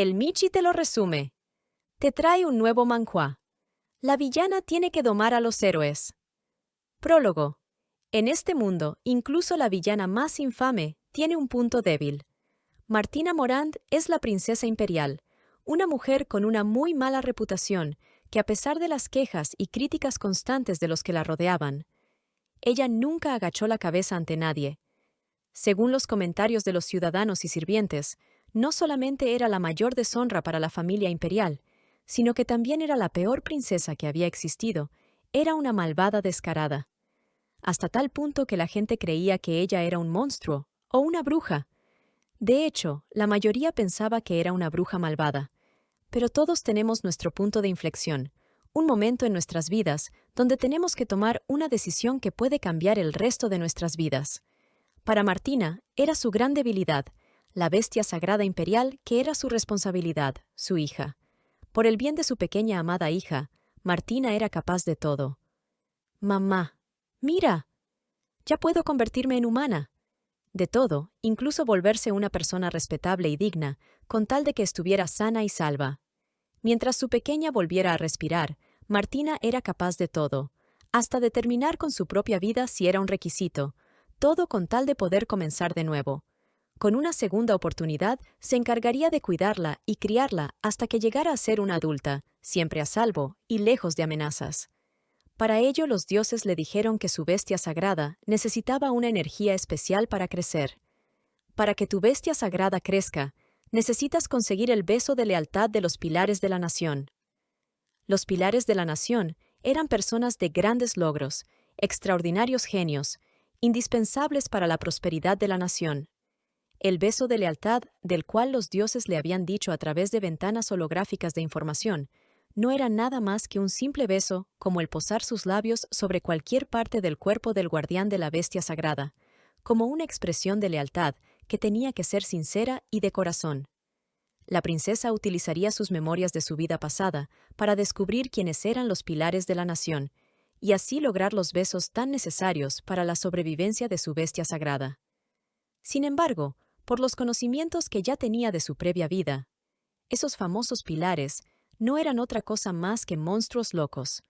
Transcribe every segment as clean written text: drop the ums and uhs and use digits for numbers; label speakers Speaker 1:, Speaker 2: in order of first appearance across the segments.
Speaker 1: El Michi te lo resume. Te trae un nuevo manhwa. La villana tiene que domar a los héroes. Prólogo. En este mundo, incluso la villana más infame tiene un punto débil. Martina Morand es la princesa imperial, una mujer con una muy mala reputación que, a pesar de las quejas y críticas constantes de los que la rodeaban, ella nunca agachó la cabeza ante nadie. Según los comentarios de los ciudadanos y sirvientes, no solamente era la mayor deshonra para la familia imperial, sino que también era la peor princesa que había existido. Era una malvada descarada. Hasta tal punto que la gente creía que ella era un monstruo o una bruja. De hecho, la mayoría pensaba que era una bruja malvada. Pero todos tenemos nuestro punto de inflexión, un momento en nuestras vidas donde tenemos que tomar una decisión que puede cambiar el resto de nuestras vidas. Para Martina, era su gran debilidad, la bestia sagrada imperial que era su responsabilidad, su hija. Por el bien de su pequeña amada hija, Martina era capaz de todo. «Mamá, mira, ya puedo convertirme en humana». De todo, incluso volverse una persona respetable y digna, con tal de que estuviera sana y salva. Mientras su pequeña volviera a respirar, Martina era capaz de todo, hasta de terminar con su propia vida si era un requisito, todo con tal de poder comenzar de nuevo. Con una segunda oportunidad, se encargaría de cuidarla y criarla hasta que llegara a ser una adulta, siempre a salvo y lejos de amenazas. Para ello, los dioses le dijeron que su bestia sagrada necesitaba una energía especial para crecer. Para que tu bestia sagrada crezca, necesitas conseguir el beso de lealtad de los pilares de la nación. Los pilares de la nación eran personas de grandes logros, extraordinarios genios, indispensables para la prosperidad de la nación. El beso de lealtad, del cual los dioses le habían dicho a través de ventanas holográficas de información, no era nada más que un simple beso, como el posar sus labios sobre cualquier parte del cuerpo del guardián de la bestia sagrada, como una expresión de lealtad que tenía que ser sincera y de corazón. La princesa utilizaría sus memorias de su vida pasada para descubrir quiénes eran los pilares de la nación, y así lograr los besos tan necesarios para la sobrevivencia de su bestia sagrada. Sin embargo, por los conocimientos que ya tenía de su previa vida, esos famosos pilares no eran otra cosa más que monstruos locos.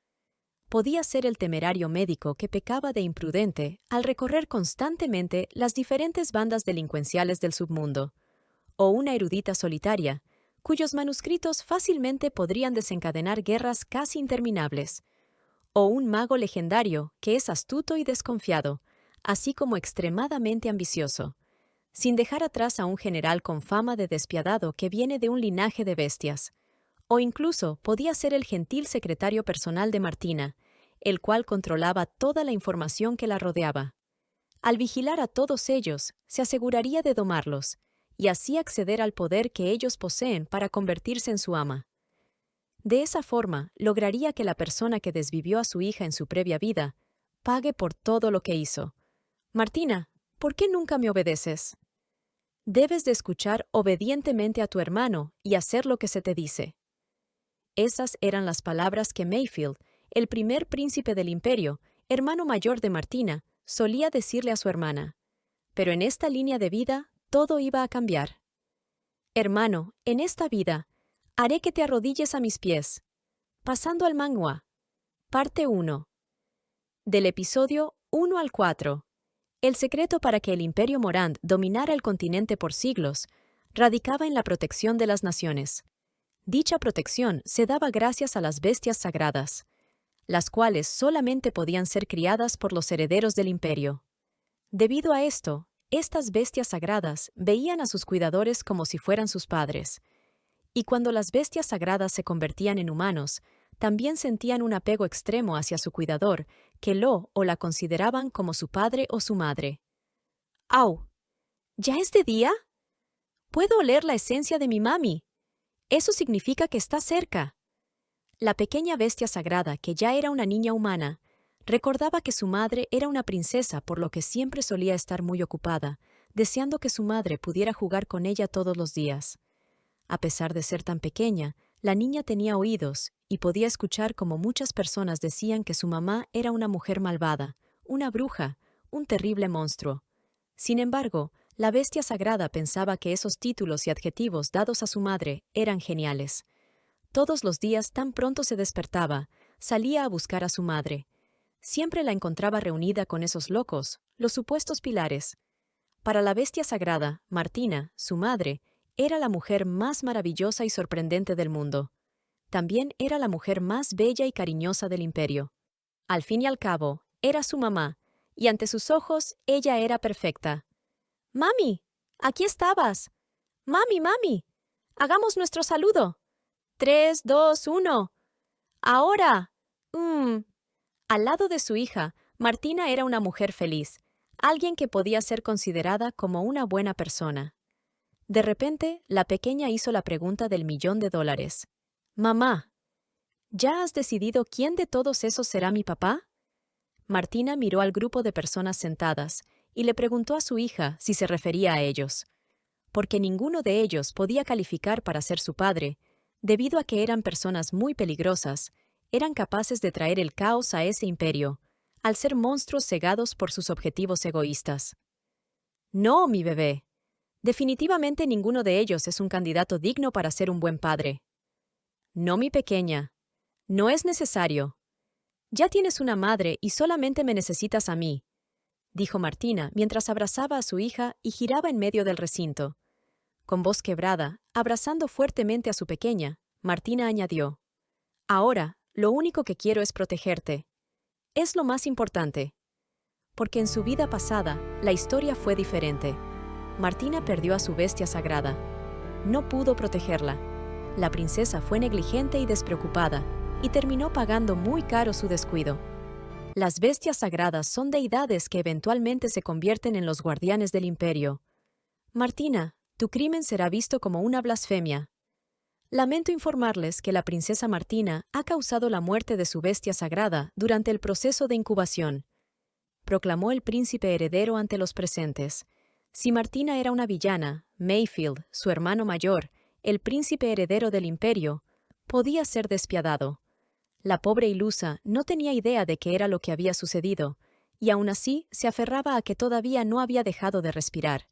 Speaker 1: Podía ser el temerario médico que pecaba de imprudente al recorrer constantemente las diferentes bandas delincuenciales del submundo, o una erudita solitaria, cuyos manuscritos fácilmente podrían desencadenar guerras casi interminables, o un mago legendario que es astuto y desconfiado, así como extremadamente ambicioso, sin dejar atrás a un general con fama de despiadado que viene de un linaje de bestias. O incluso podía ser el gentil secretario personal de Martina, el cual controlaba toda la información que la rodeaba. Al vigilar a todos ellos, se aseguraría de domarlos, y así acceder al poder que ellos poseen para convertirse en su ama. De esa forma, lograría que la persona que desvivió a su hija en su previa vida pague por todo lo que hizo. «Martina, ¿por qué nunca me obedeces?» Debes de escuchar obedientemente a tu hermano y hacer lo que se te dice. Esas eran las palabras que Mayfield, el primer príncipe del imperio, hermano mayor de Martina, solía decirle a su hermana. Pero en esta línea de vida, todo iba a cambiar. «Hermano, en esta vida, haré que te arrodilles a mis pies». Pasando al manhwa. Parte 1. Del episodio 1 al 4. El secreto para que el Imperio Morand dominara el continente por siglos radicaba en la protección de las naciones. Dicha protección se daba gracias a las bestias sagradas, las cuales solamente podían ser criadas por los herederos del imperio. Debido a esto, estas bestias sagradas veían a sus cuidadores como si fueran sus padres. Y cuando las bestias sagradas se convertían en humanos, también sentían un apego extremo hacia su cuidador, que lo o la consideraban como su padre o su madre. «¡Au! ¿Ya es de día? Puedo oler la esencia de mi mami. Eso significa que está cerca». La pequeña bestia sagrada, que ya era una niña humana, recordaba que su madre era una princesa, por lo que siempre solía estar muy ocupada, deseando que su madre pudiera jugar con ella todos los días. A pesar de ser tan pequeña, la niña tenía oídos y podía escuchar cómo muchas personas decían que su mamá era una mujer malvada, una bruja, un terrible monstruo. Sin embargo, La bestia sagrada pensaba que esos títulos y adjetivos dados a su madre eran geniales. Todos los días, tan pronto se despertaba, salía a buscar a su madre. Siempre la encontraba reunida con esos locos, los supuestos pilares. Para la bestia sagrada, Martina, su madre, era la mujer más maravillosa y sorprendente del mundo. También era la mujer más bella y cariñosa del imperio. Al fin y al cabo, era su mamá, y ante sus ojos ella era perfecta. «¡Mami! ¡Aquí estabas! ¡Mami, mami! ¡Hagamos nuestro saludo! 3, 2, 1. ¡Ahora! Al lado de su hija, Martina era una mujer feliz, alguien que podía ser considerada como una buena persona. De repente, la pequeña hizo la pregunta del $1.000.000. «Mamá, ¿ya has decidido quién de todos esos será mi papá?» Martina miró al grupo de personas sentadas y le preguntó a su hija si se refería a ellos. Porque ninguno de ellos podía calificar para ser su padre, debido a que eran personas muy peligrosas, eran capaces de traer el caos a ese imperio, al ser monstruos cegados por sus objetivos egoístas. «No, mi bebé. Definitivamente ninguno de ellos es un candidato digno para ser un buen padre». «No, mi pequeña. No es necesario. Ya tienes una madre y solamente me necesitas a mí», dijo Martina mientras abrazaba a su hija y giraba en medio del recinto. Con voz quebrada, abrazando fuertemente a su pequeña, Martina añadió: «Ahora, lo único que quiero es protegerte. Es lo más importante». Porque en su vida pasada, la historia fue diferente. Martina perdió a su bestia sagrada. No pudo protegerla. La princesa fue negligente y despreocupada, y terminó pagando muy caro su descuido. Las bestias sagradas son deidades que eventualmente se convierten en los guardianes del imperio. Martina, tu crimen será visto como una blasfemia. Lamento informarles que la princesa Martina ha causado la muerte de su bestia sagrada durante el proceso de incubación, proclamó el príncipe heredero ante los presentes. Si Martina era una villana, Mayfield, su hermano mayor, el príncipe heredero del imperio, podía ser despiadado. La pobre ilusa no tenía idea de qué era lo que había sucedido, y aún así se aferraba a que todavía no había dejado de respirar.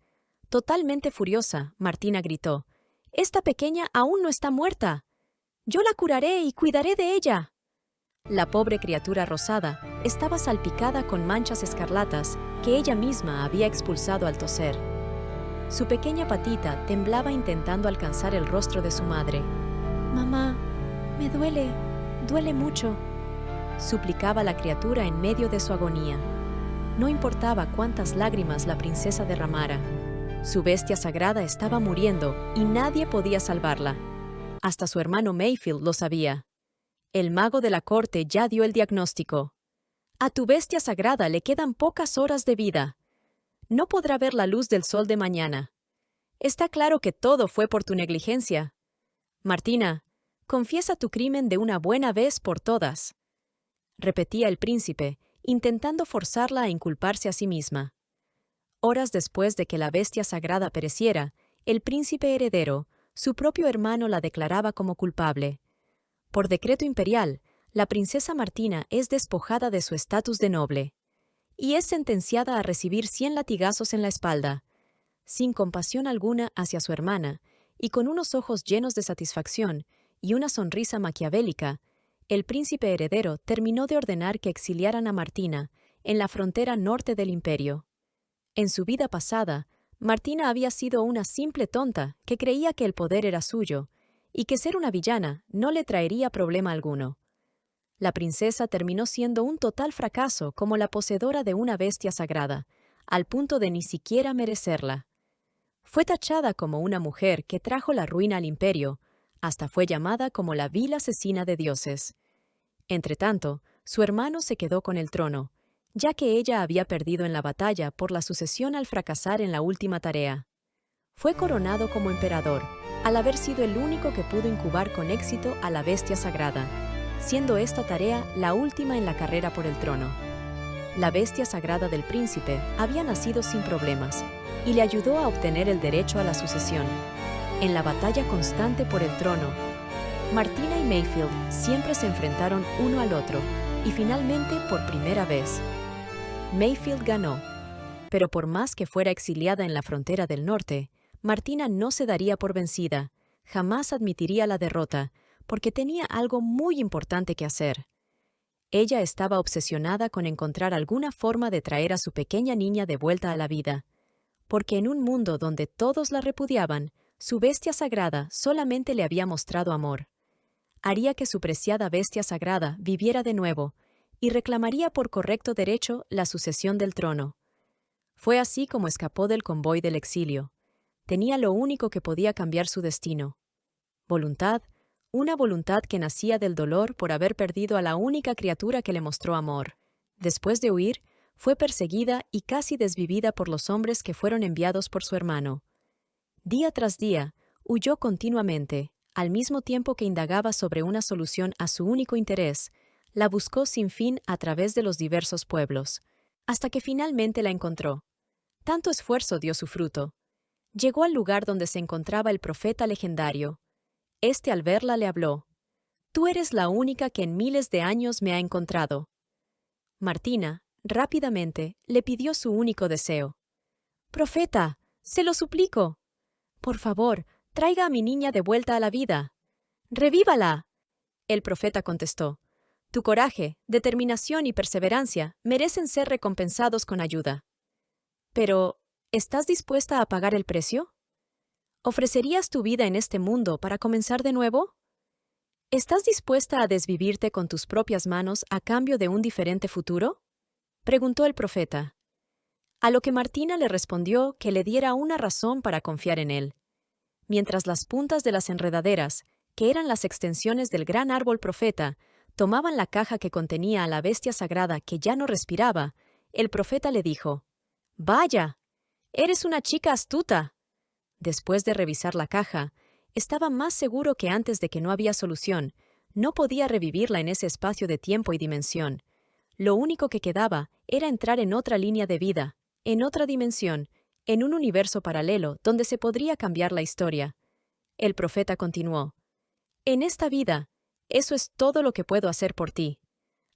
Speaker 1: Totalmente furiosa, Martina gritó: «¡Esta pequeña aún no está muerta! ¡Yo la curaré y cuidaré de ella!». La pobre criatura rosada estaba salpicada con manchas escarlatas que ella misma había expulsado al toser. Su pequeña patita temblaba intentando alcanzar el rostro de su madre. «Mamá, me duele mucho», suplicaba la criatura en medio de su agonía. No importaba cuántas lágrimas la princesa derramara. Su bestia sagrada estaba muriendo y nadie podía salvarla. Hasta su hermano Mayfield lo sabía. El mago de la corte ya dio el diagnóstico. «A tu bestia sagrada le quedan pocas horas de vida. No podrá ver la luz del sol de mañana. Está claro que todo fue por tu negligencia. Martina, confiesa tu crimen de una buena vez por todas», repetía el príncipe, intentando forzarla a inculparse a sí misma. Horas después de que la bestia sagrada pereciera, el príncipe heredero, su propio hermano, la declaraba como culpable. Por decreto imperial, la princesa Martina es despojada de su estatus de noble y es sentenciada a recibir 100 latigazos en la espalda. Sin compasión alguna hacia su hermana, y con unos ojos llenos de satisfacción y una sonrisa maquiavélica, el príncipe heredero terminó de ordenar que exiliaran a Martina en la frontera norte del imperio. En su vida pasada, Martina había sido una simple tonta que creía que el poder era suyo y que ser una villana no le traería problema alguno. La princesa terminó siendo un total fracaso como la poseedora de una bestia sagrada, al punto de ni siquiera merecerla. Fue tachada como una mujer que trajo la ruina al imperio, hasta fue llamada como la vil asesina de dioses. Entretanto, su hermano se quedó con el trono, ya que ella había perdido en la batalla por la sucesión al fracasar en la última tarea. Fue coronado como emperador, al haber sido el único que pudo incubar con éxito a la bestia sagrada, siendo esta tarea la última en la carrera por el trono. La bestia sagrada del príncipe había nacido sin problemas y le ayudó a obtener el derecho a la sucesión. En la batalla constante por el trono, Martina y Mayfield siempre se enfrentaron uno al otro y finalmente, por primera vez, Mayfield ganó. Pero por más que fuera exiliada en la frontera del norte, Martina no se daría por vencida, jamás admitiría la derrota, porque tenía algo muy importante que hacer. Ella estaba obsesionada con encontrar alguna forma de traer a su pequeña niña de vuelta a la vida, porque en un mundo donde todos la repudiaban, su bestia sagrada solamente le había mostrado amor. Haría que su preciada bestia sagrada viviera de nuevo y reclamaría por correcto derecho la sucesión del trono. Fue así como escapó del convoy del exilio. Tenía lo único que podía cambiar su destino. Voluntad, una voluntad que nacía del dolor por haber perdido a la única criatura que le mostró amor. Después de huir, fue perseguida y casi desvivida por los hombres que fueron enviados por su hermano. Día tras día, huyó continuamente, al mismo tiempo que indagaba sobre una solución a su único interés, la buscó sin fin a través de los diversos pueblos, hasta que finalmente la encontró. Tanto esfuerzo dio su fruto. Llegó al lugar donde se encontraba el profeta legendario. Este al verla le habló: «Tú eres la única que en miles de años me ha encontrado». Martina, rápidamente, le pidió su único deseo. «Profeta, se lo suplico. Por favor, traiga a mi niña de vuelta a la vida. ¡Revívala!». El profeta contestó: «Tu coraje, determinación y perseverancia merecen ser recompensados con ayuda. Pero, ¿estás dispuesta a pagar el precio? ¿Ofrecerías tu vida en este mundo para comenzar de nuevo? ¿Estás dispuesta a desvivirte con tus propias manos a cambio de un diferente futuro?», preguntó el profeta. A lo que Martina le respondió que le diera una razón para confiar en él. Mientras las puntas de las enredaderas, que eran las extensiones del gran árbol profeta, tomaban la caja que contenía a la bestia sagrada que ya no respiraba, el profeta le dijo: «Vaya, eres una chica astuta». Después de revisar la caja, estaba más seguro que antes de que no había solución. No podía revivirla en ese espacio de tiempo y dimensión. Lo único que quedaba era entrar en otra línea de vida, en otra dimensión, en un universo paralelo donde se podría cambiar la historia. El profeta continuó: «En esta vida, eso es todo lo que puedo hacer por ti.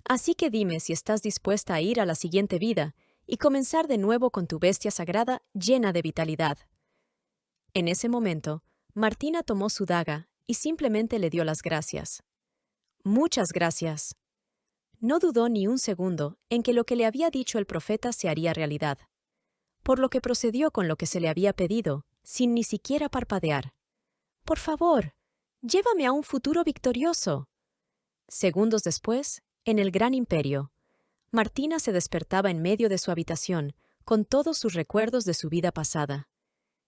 Speaker 1: Así que dime si estás dispuesta a ir a la siguiente vida y comenzar de nuevo con tu bestia sagrada llena de vitalidad». En ese momento, Martina tomó su daga y simplemente le dio las gracias. «Muchas gracias». No dudó ni un segundo en que lo que le había dicho el profeta se haría realidad, por lo que procedió con lo que se le había pedido, sin ni siquiera parpadear. «Por favor, llévame a un futuro victorioso». Segundos después, en el Gran Imperio, Martina se despertaba en medio de su habitación, con todos sus recuerdos de su vida pasada.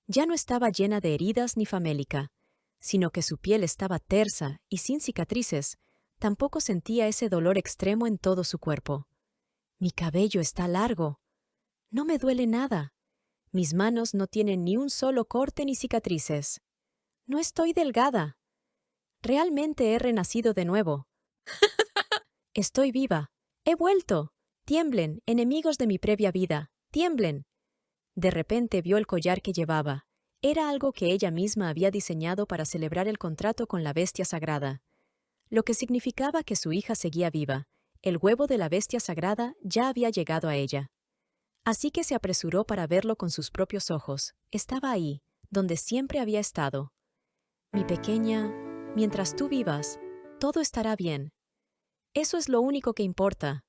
Speaker 1: Ya no estaba llena de heridas ni famélica, sino que su piel estaba tersa y sin cicatrices. Tampoco sentía ese dolor extremo en todo su cuerpo. «Mi cabello está largo. No me duele nada. Mis manos no tienen ni un solo corte ni cicatrices. No estoy delgada. Realmente he renacido de nuevo. Estoy viva. He vuelto. Tiemblen, enemigos de mi previa vida. Tiemblen». De repente vio el collar que llevaba. Era algo que ella misma había diseñado para celebrar el contrato con la bestia sagrada, lo que significaba que su hija seguía viva. El huevo de la bestia sagrada ya había llegado a ella. Así que se apresuró para verlo con sus propios ojos. Estaba ahí, donde siempre había estado. «Mi pequeña, mientras tú vivas, todo estará bien. Eso es lo único que importa»,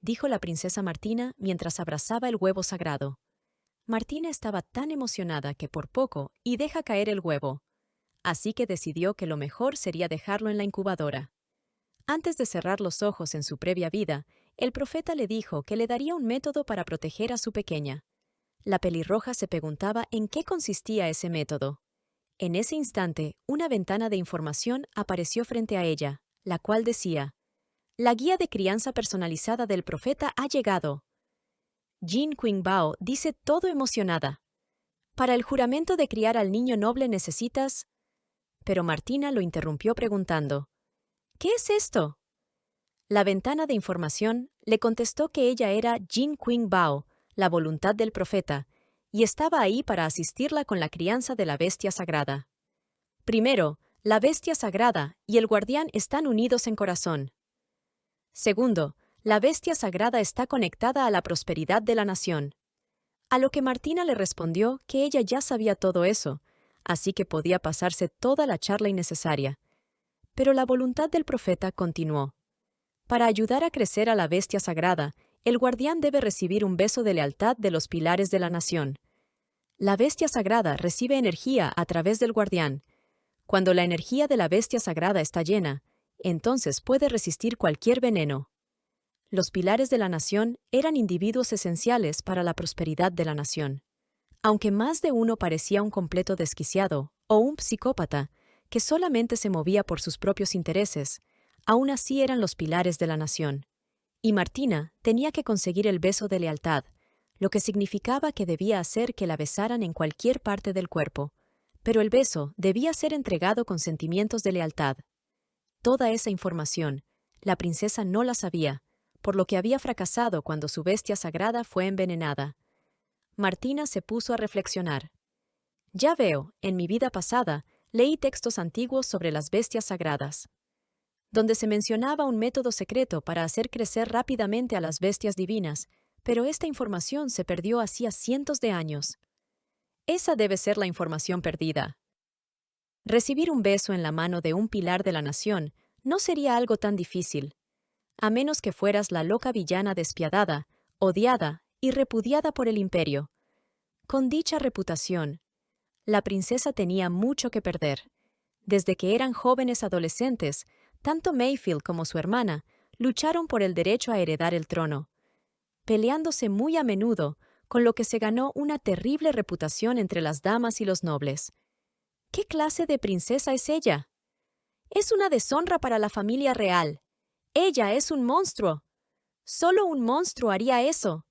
Speaker 1: dijo la princesa Martina mientras abrazaba el huevo sagrado. Martina estaba tan emocionada que por poco y deja caer el huevo, así que decidió que lo mejor sería dejarlo en la incubadora. Antes de cerrar los ojos en su previa vida, el profeta le dijo que le daría un método para proteger a su pequeña. La pelirroja se preguntaba en qué consistía ese método. En ese instante, una ventana de información apareció frente a ella, la cual decía: «La guía de crianza personalizada del profeta ha llegado». Jin Qingbao dice todo emocionada: «Para el juramento de criar al niño noble necesitas…». Pero Martina lo interrumpió preguntando: «¿Qué es esto?». La ventana de información le contestó que ella era Jin Qingbao, la voluntad del profeta, y estaba ahí para asistirla con la crianza de la bestia sagrada. Primero, la bestia sagrada y el guardián están unidos en corazón. Segundo, la bestia sagrada está conectada a la prosperidad de la nación. A lo que Martina le respondió que ella ya sabía todo eso, así que podía pasarse toda la charla innecesaria. Pero la voluntad del profeta continuó. Para ayudar a crecer a la bestia sagrada, el guardián debe recibir un beso de lealtad de los pilares de la nación. La bestia sagrada recibe energía a través del guardián. Cuando la energía de la bestia sagrada está llena, entonces puede resistir cualquier veneno. Los pilares de la nación eran individuos esenciales para la prosperidad de la nación. Aunque más de uno parecía un completo desquiciado o un psicópata que solamente se movía por sus propios intereses, aún así eran los pilares de la nación. Y Martina tenía que conseguir el beso de lealtad, lo que significaba que debía hacer que la besaran en cualquier parte del cuerpo, pero el beso debía ser entregado con sentimientos de lealtad. Toda esa información, la princesa no la sabía, por lo que había fracasado cuando su bestia sagrada fue envenenada. Martina se puso a reflexionar. Ya veo, en mi vida pasada, leí textos antiguos sobre las bestias sagradas, donde se mencionaba un método secreto para hacer crecer rápidamente a las bestias divinas, pero esta información se perdió hacía cientos de años. Esa debe ser la información perdida. Recibir un beso en la mano de un pilar de la nación no sería algo tan difícil, a menos que fueras la loca villana despiadada, odiada y repudiada por el imperio. Con dicha reputación, la princesa tenía mucho que perder. Desde que eran jóvenes adolescentes, tanto Mayfield como su hermana lucharon por el derecho a heredar el trono, peleándose muy a menudo, con lo que se ganó una terrible reputación entre las damas y los nobles. ¿Qué clase de princesa es ella? Es una deshonra para la familia real. Ella es un monstruo. Solo un monstruo haría eso.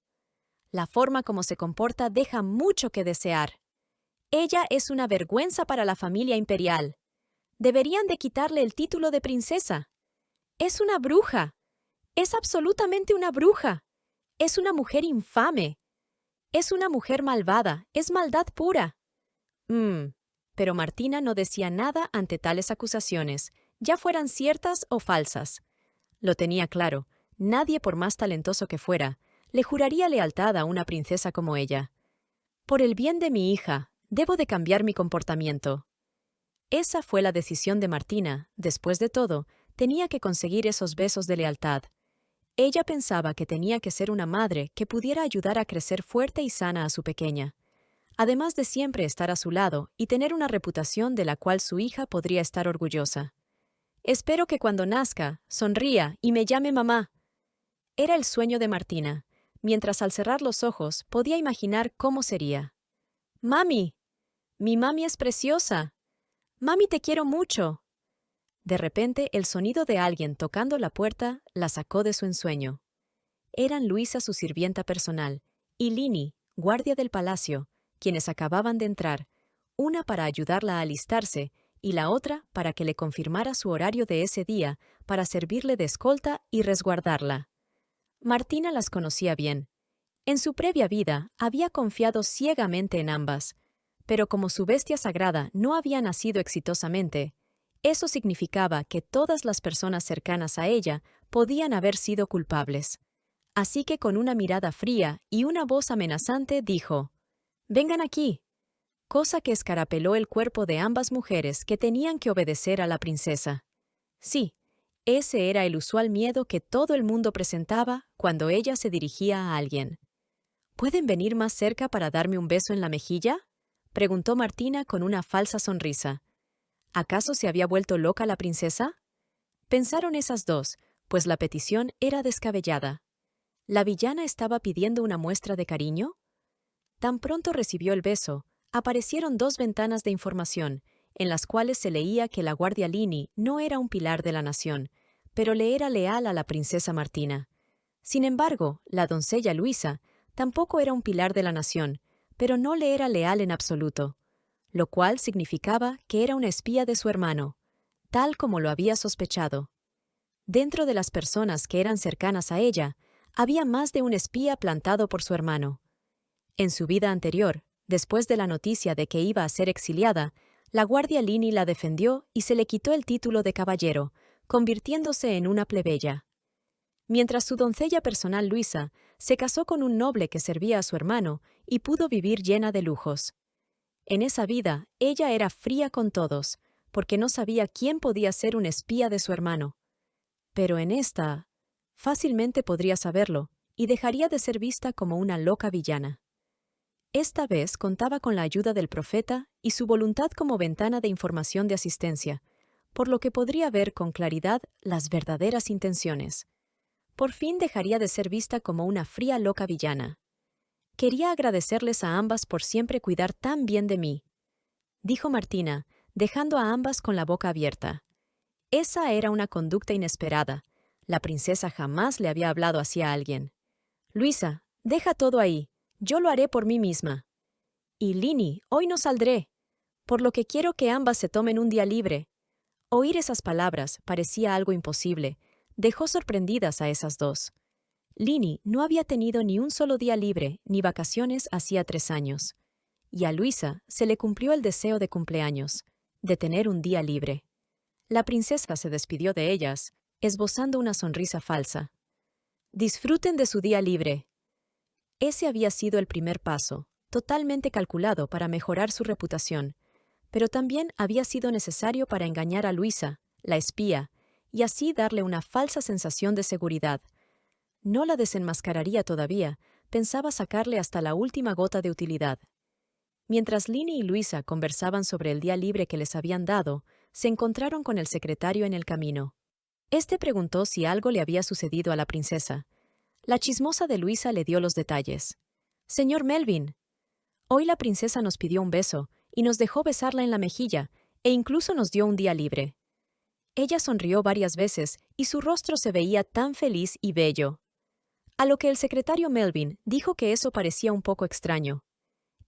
Speaker 1: La forma como se comporta deja mucho que desear. Ella es una vergüenza para la familia imperial. Deberían de quitarle el título de princesa. Es una bruja. Es absolutamente una bruja. Es una mujer infame. Es una mujer malvada. Es maldad pura. Pero Martina no decía nada ante tales acusaciones, ya fueran ciertas o falsas. Lo tenía claro, nadie, por más talentoso que fuera, le juraría lealtad a una princesa como ella. Por el bien de mi hija, debo de cambiar mi comportamiento. Esa fue la decisión de Martina. Después de todo, tenía que conseguir esos besos de lealtad. Ella pensaba que tenía que ser una madre que pudiera ayudar a crecer fuerte y sana a su pequeña, además de siempre estar a su lado y tener una reputación de la cual su hija podría estar orgullosa. Espero que cuando nazca, sonría y me llame mamá. Era el sueño de Martina, mientras al cerrar los ojos podía imaginar cómo sería. ¡Mami! ¡Mi mami es preciosa! ¡Mami, te quiero mucho! De repente, el sonido de alguien tocando la puerta la sacó de su ensueño. Eran Luisa, su sirvienta personal, y Lini, guardia del palacio, quienes acababan de entrar, una para ayudarla a alistarse y la otra para que le confirmara su horario de ese día para servirle de escolta y resguardarla. Martina las conocía bien. En su previa vida había confiado ciegamente en ambas, pero como su bestia sagrada no había nacido exitosamente, eso significaba que todas las personas cercanas a ella podían haber sido culpables. Así que con una mirada fría y una voz amenazante dijo: «Vengan aquí», cosa que escarapeló el cuerpo de ambas mujeres que tenían que obedecer a la princesa. Sí, ese era el usual miedo que todo el mundo presentaba cuando ella se dirigía a alguien. «¿Pueden venir más cerca para darme un beso en la mejilla?», preguntó Martina con una falsa sonrisa. ¿Acaso se había vuelto loca la princesa? Pensaron esas dos, pues la petición era descabellada. ¿La villana estaba pidiendo una muestra de cariño? Tan pronto recibió el beso, aparecieron dos ventanas de información, en las cuales se leía que la guardia Lini no era un pilar de la nación, pero le era leal a la princesa Martina. Sin embargo, la doncella Luisa tampoco era un pilar de la nación, pero no le era leal en absoluto, lo cual significaba que era una espía de su hermano, tal como lo había sospechado. Dentro de las personas que eran cercanas a ella, había más de un espía plantado por su hermano. En su vida anterior, después de la noticia de que iba a ser exiliada, la guardia Lini la defendió y se le quitó el título de caballero, convirtiéndose en una plebeya. Mientras su doncella personal Luisa se casó con un noble que servía a su hermano y pudo vivir llena de lujos. En esa vida, ella era fría con todos, porque no sabía quién podía ser un espía de su hermano. Pero en esta, fácilmente podría saberlo, y dejaría de ser vista como una loca villana. Esta vez contaba con la ayuda del profeta y su voluntad como ventana de información de asistencia, por lo que podría ver con claridad las verdaderas intenciones. Por fin dejaría de ser vista como una fría loca villana. Quería agradecerles a ambas por siempre cuidar tan bien de mí, dijo Martina, dejando a ambas con la boca abierta. Esa era una conducta inesperada. La princesa jamás le había hablado así a alguien. Luisa, deja todo ahí. Yo lo haré por mí misma. Y Lini, hoy no saldré, por lo que quiero que ambas se tomen un día libre. Oír esas palabras parecía algo imposible. Dejó sorprendidas a esas dos. Lini no había tenido ni un solo día libre ni vacaciones hacía 3 años. Y a Luisa se le cumplió el deseo de cumpleaños, de tener un día libre. La princesa se despidió de ellas, esbozando una sonrisa falsa. Disfruten de su día libre. Ese había sido el primer paso, totalmente calculado para mejorar su reputación, pero también había sido necesario para engañar a Luisa, la espía, y así darle una falsa sensación de seguridad. No la desenmascararía todavía, pensaba sacarle hasta la última gota de utilidad. Mientras Lini y Luisa conversaban sobre el día libre que les habían dado, se encontraron con el secretario en el camino. Este preguntó si algo le había sucedido a la princesa. La chismosa de Luisa le dio los detalles. «Señor Melvin, hoy la princesa nos pidió un beso y nos dejó besarla en la mejilla e incluso nos dio un día libre». Ella sonrió varias veces y su rostro se veía tan feliz y bello. A lo que el secretario Melvin dijo que eso parecía un poco extraño.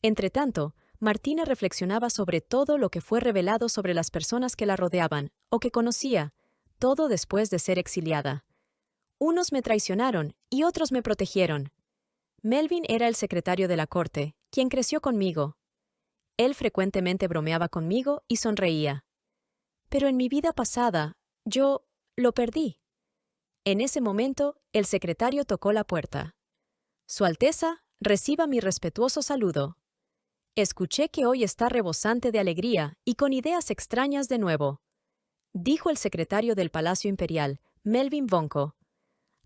Speaker 1: Entretanto, Martina reflexionaba sobre todo lo que fue revelado sobre las personas que la rodeaban o que conocía, todo después de ser exiliada. Unos me traicionaron y otros me protegieron. Melvin era el secretario de la corte, quien creció conmigo. Él frecuentemente bromeaba conmigo y sonreía. Pero en mi vida pasada, yo lo perdí. En ese momento, el secretario tocó la puerta. «Su Alteza, reciba mi respetuoso saludo. Escuché que hoy está rebosante de alegría y con ideas extrañas de nuevo», dijo el secretario del Palacio Imperial, Melvin Vonco,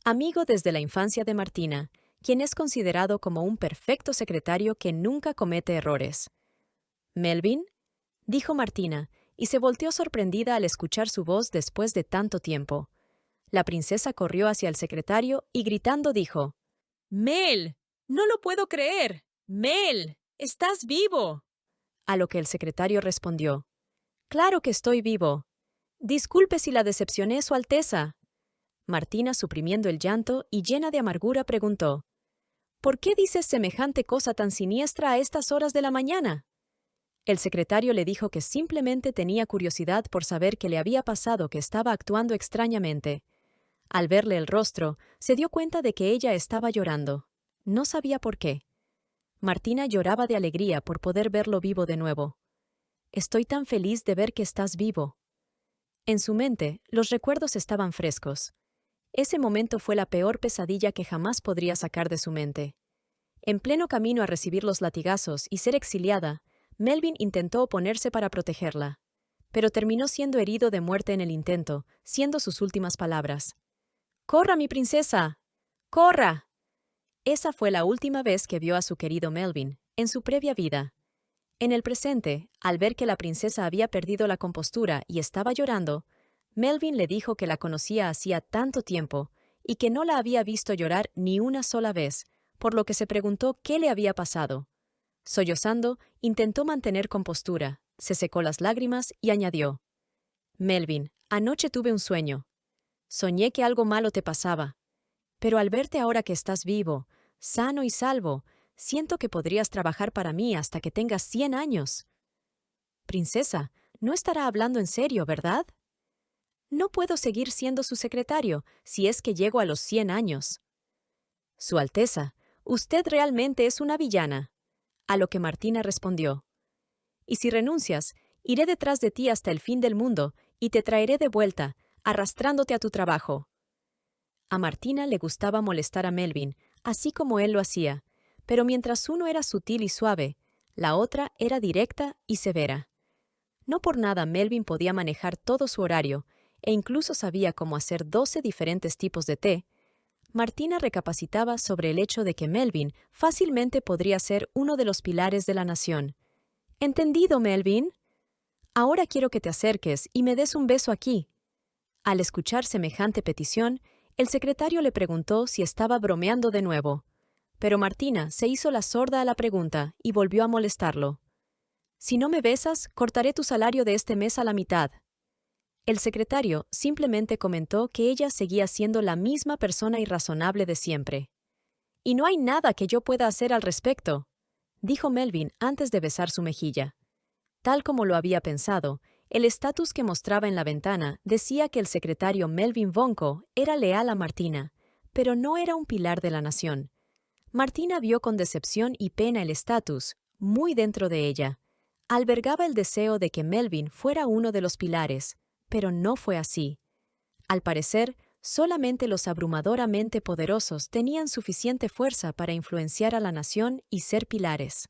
Speaker 1: amigo desde la infancia de Martina, quien es considerado como un perfecto secretario que nunca comete errores. «¿Melvin?», dijo Martina, y se volteó sorprendida al escuchar su voz después de tanto tiempo. La princesa corrió hacia el secretario y gritando dijo: «¡Mel! ¡No lo puedo creer! ¡Mel! ¡Estás vivo!». A lo que el secretario respondió: «Claro que estoy vivo. Disculpe si la decepcioné, Su Alteza». Martina, suprimiendo el llanto y llena de amargura, preguntó: «¿Por qué dices semejante cosa tan siniestra a estas horas de la mañana?». El secretario le dijo que simplemente tenía curiosidad por saber qué le había pasado, que estaba actuando extrañamente. Al verle el rostro, se dio cuenta de que ella estaba llorando. No sabía por qué. Martina lloraba de alegría por poder verlo vivo de nuevo. «Estoy tan feliz de ver que estás vivo». En su mente, los recuerdos estaban frescos. Ese momento fue la peor pesadilla que jamás podría sacar de su mente. En pleno camino a recibir los latigazos y ser exiliada, Melvin intentó oponerse para protegerla, pero terminó siendo herido de muerte en el intento, siendo sus últimas palabras: «¡Corra, mi princesa! ¡Corra!». Esa fue la última vez que vio a su querido Melvin, en su previa vida. En el presente, al ver que la princesa había perdido la compostura y estaba llorando, Melvin le dijo que la conocía hacía tanto tiempo y que no la había visto llorar ni una sola vez, por lo que se preguntó qué le había pasado. Sollozando, intentó mantener compostura, se secó las lágrimas y añadió: «Melvin, anoche tuve un sueño. Soñé que algo malo te pasaba. Pero al verte ahora que estás vivo, sano y salvo, siento que podrías trabajar para mí hasta que tengas 100 años». «Princesa, no estará hablando en serio, ¿verdad?». «No puedo seguir siendo su secretario si es que llego a los 100 años». «Su Alteza, usted realmente es una villana». A lo que Martina respondió: «Y si renuncias, iré detrás de ti hasta el fin del mundo y te traeré de vuelta, arrastrándote a tu trabajo». A Martina le gustaba molestar a Melvin, así como él lo hacía, pero mientras uno era sutil y suave, la otra era directa y severa. No por nada Melvin podía manejar todo su horario, e incluso sabía cómo hacer 12 diferentes tipos de té. Martina recapacitaba sobre el hecho de que Melvin fácilmente podría ser uno de los pilares de la nación. «¿Entendido, Melvin? Ahora quiero que te acerques y me des un beso aquí». Al escuchar semejante petición, el secretario le preguntó si estaba bromeando de nuevo. Pero Martina se hizo la sorda a la pregunta y volvió a molestarlo. «Si no me besas, cortaré tu salario de este mes a la mitad». El secretario simplemente comentó que ella seguía siendo la misma persona irrazonable de siempre. «Y no hay nada que yo pueda hacer al respecto», dijo Melvin antes de besar su mejilla. Tal como lo había pensado, el estatus que mostraba en la ventana decía que el secretario Melvin Vonco era leal a Martina, pero no era un pilar de la nación. Martina vio con decepción y pena el estatus, muy dentro de ella. Albergaba el deseo de que Melvin fuera uno de los pilares, pero no fue así. Al parecer, solamente los abrumadoramente poderosos tenían suficiente fuerza para influenciar a la nación y ser pilares.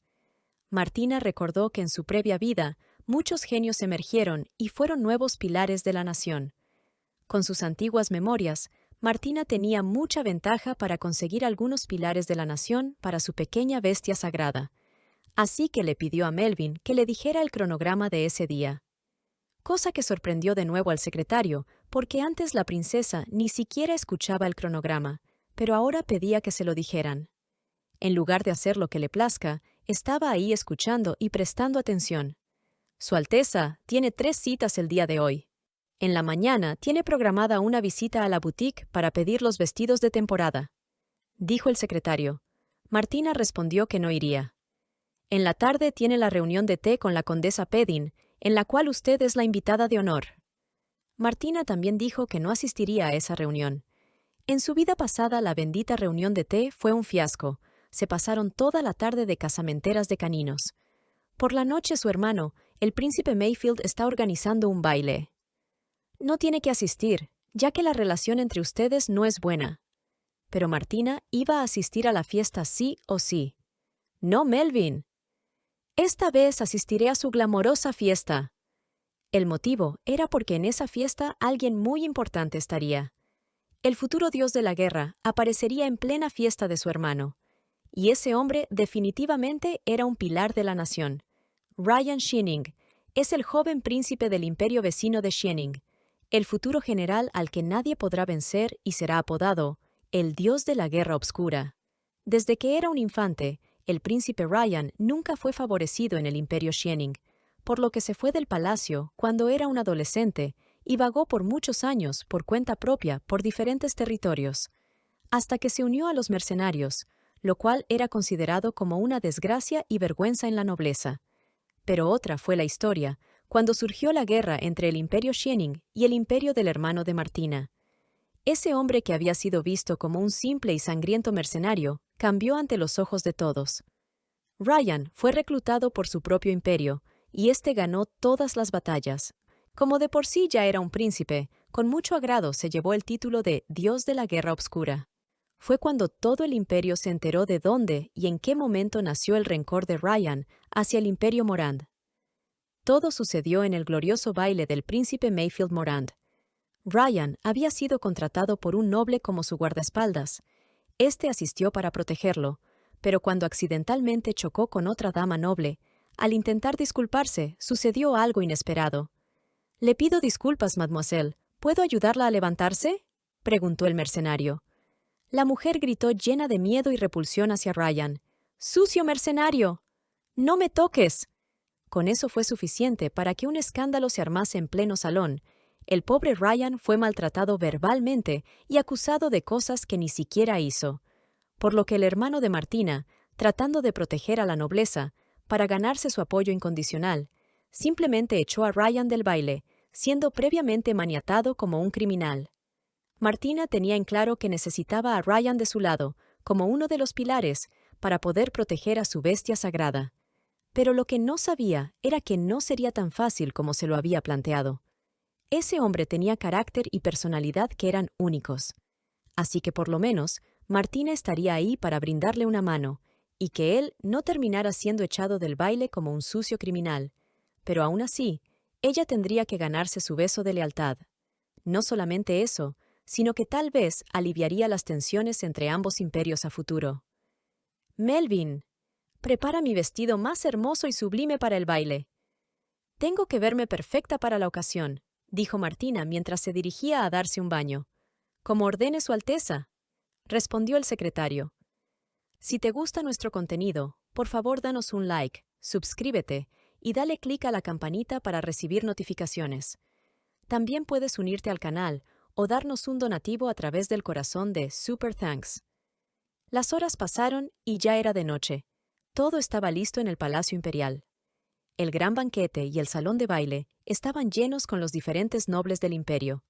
Speaker 1: Martina recordó que en su previa vida, muchos genios emergieron y fueron nuevos pilares de la nación. Con sus antiguas memorias, Martina tenía mucha ventaja para conseguir algunos pilares de la nación para su pequeña bestia sagrada. Así que le pidió a Melvin que le dijera el cronograma de ese día. Cosa que sorprendió de nuevo al secretario, porque antes la princesa ni siquiera escuchaba el cronograma, pero ahora pedía que se lo dijeran. En lugar de hacer lo que le plazca, estaba ahí escuchando y prestando atención. «Su Alteza tiene 3 citas el día de hoy. En la mañana tiene programada una visita a la boutique para pedir los vestidos de temporada», dijo el secretario. Martina respondió que no iría. «En la tarde tiene la reunión de té con la condesa Pedin, en la cual usted es la invitada de honor». Martina también dijo que no asistiría a esa reunión. En su vida pasada la bendita reunión de té fue un fiasco. Se pasaron toda la tarde de casamenteras de caninos. Por la noche su hermano, el príncipe Mayfield, está organizando un baile. «No tiene que asistir, ya que la relación entre ustedes no es buena». Pero Martina iba a asistir a la fiesta sí o sí. «No, Melvin. Esta vez asistiré a su glamorosa fiesta». El motivo era porque en esa fiesta alguien muy importante estaría. El futuro dios de la guerra aparecería en plena fiesta de su hermano. Y ese hombre definitivamente era un pilar de la nación. Ryan Shining es el joven príncipe del imperio vecino de Shining, el futuro general al que nadie podrá vencer y será apodado el dios de la guerra obscura. Desde que era un infante, el príncipe Ryan nunca fue favorecido en el imperio Shining, por lo que se fue del palacio cuando era un adolescente y vagó por muchos años por cuenta propia por diferentes territorios, hasta que se unió a los mercenarios, lo cual era considerado como una desgracia y vergüenza en la nobleza. Pero otra fue la historia, cuando surgió la guerra entre el imperio Shining y el imperio del hermano de Martina. Ese hombre que había sido visto como un simple y sangriento mercenario cambió ante los ojos de todos. Ryan fue reclutado por su propio imperio, y éste ganó todas las batallas. Como de por sí ya era un príncipe, con mucho agrado se llevó el título de Dios de la Guerra Obscura. Fue cuando todo el imperio se enteró de dónde y en qué momento nació el rencor de Ryan hacia el imperio Morand. Todo sucedió en el glorioso baile del príncipe Mayfield Morand. Ryan había sido contratado por un noble como su guardaespaldas. Este asistió para protegerlo, pero cuando accidentalmente chocó con otra dama noble, al intentar disculparse, sucedió algo inesperado. «Le pido disculpas, mademoiselle. ¿Puedo ayudarla a levantarse?», preguntó el mercenario. La mujer gritó llena de miedo y repulsión hacia Ryan. «¡Sucio mercenario! ¡No me toques!». Con eso fue suficiente para que un escándalo se armase en pleno salón. El pobre Ryan fue maltratado verbalmente y acusado de cosas que ni siquiera hizo. Por lo que el hermano de Martina, tratando de proteger a la nobleza, para ganarse su apoyo incondicional, simplemente echó a Ryan del baile, siendo previamente maniatado como un criminal. Martina tenía en claro que necesitaba a Ryan de su lado, como uno de los pilares, para poder proteger a su bestia sagrada. Pero lo que no sabía era que no sería tan fácil como se lo había planteado. Ese hombre tenía carácter y personalidad que eran únicos. Así que por lo menos, Martina estaría ahí para brindarle una mano, y que él no terminara siendo echado del baile como un sucio criminal. Pero aún así, ella tendría que ganarse su beso de lealtad. No solamente eso, sino que tal vez aliviaría las tensiones entre ambos imperios a futuro. «Melvin, prepara mi vestido más hermoso y sublime para el baile. Tengo que verme perfecta para la ocasión», dijo Martina mientras se dirigía a darse un baño. «Como ordene Su Alteza», respondió el secretario. Si te gusta nuestro contenido, por favor danos un like, suscríbete y dale clic a la campanita para recibir notificaciones. También puedes unirte al canal o darnos un donativo a través del corazón de Super Thanks. Las horas pasaron y ya era de noche. Todo estaba listo en el Palacio Imperial. El gran banquete y el salón de baile estaban llenos con los diferentes nobles del imperio.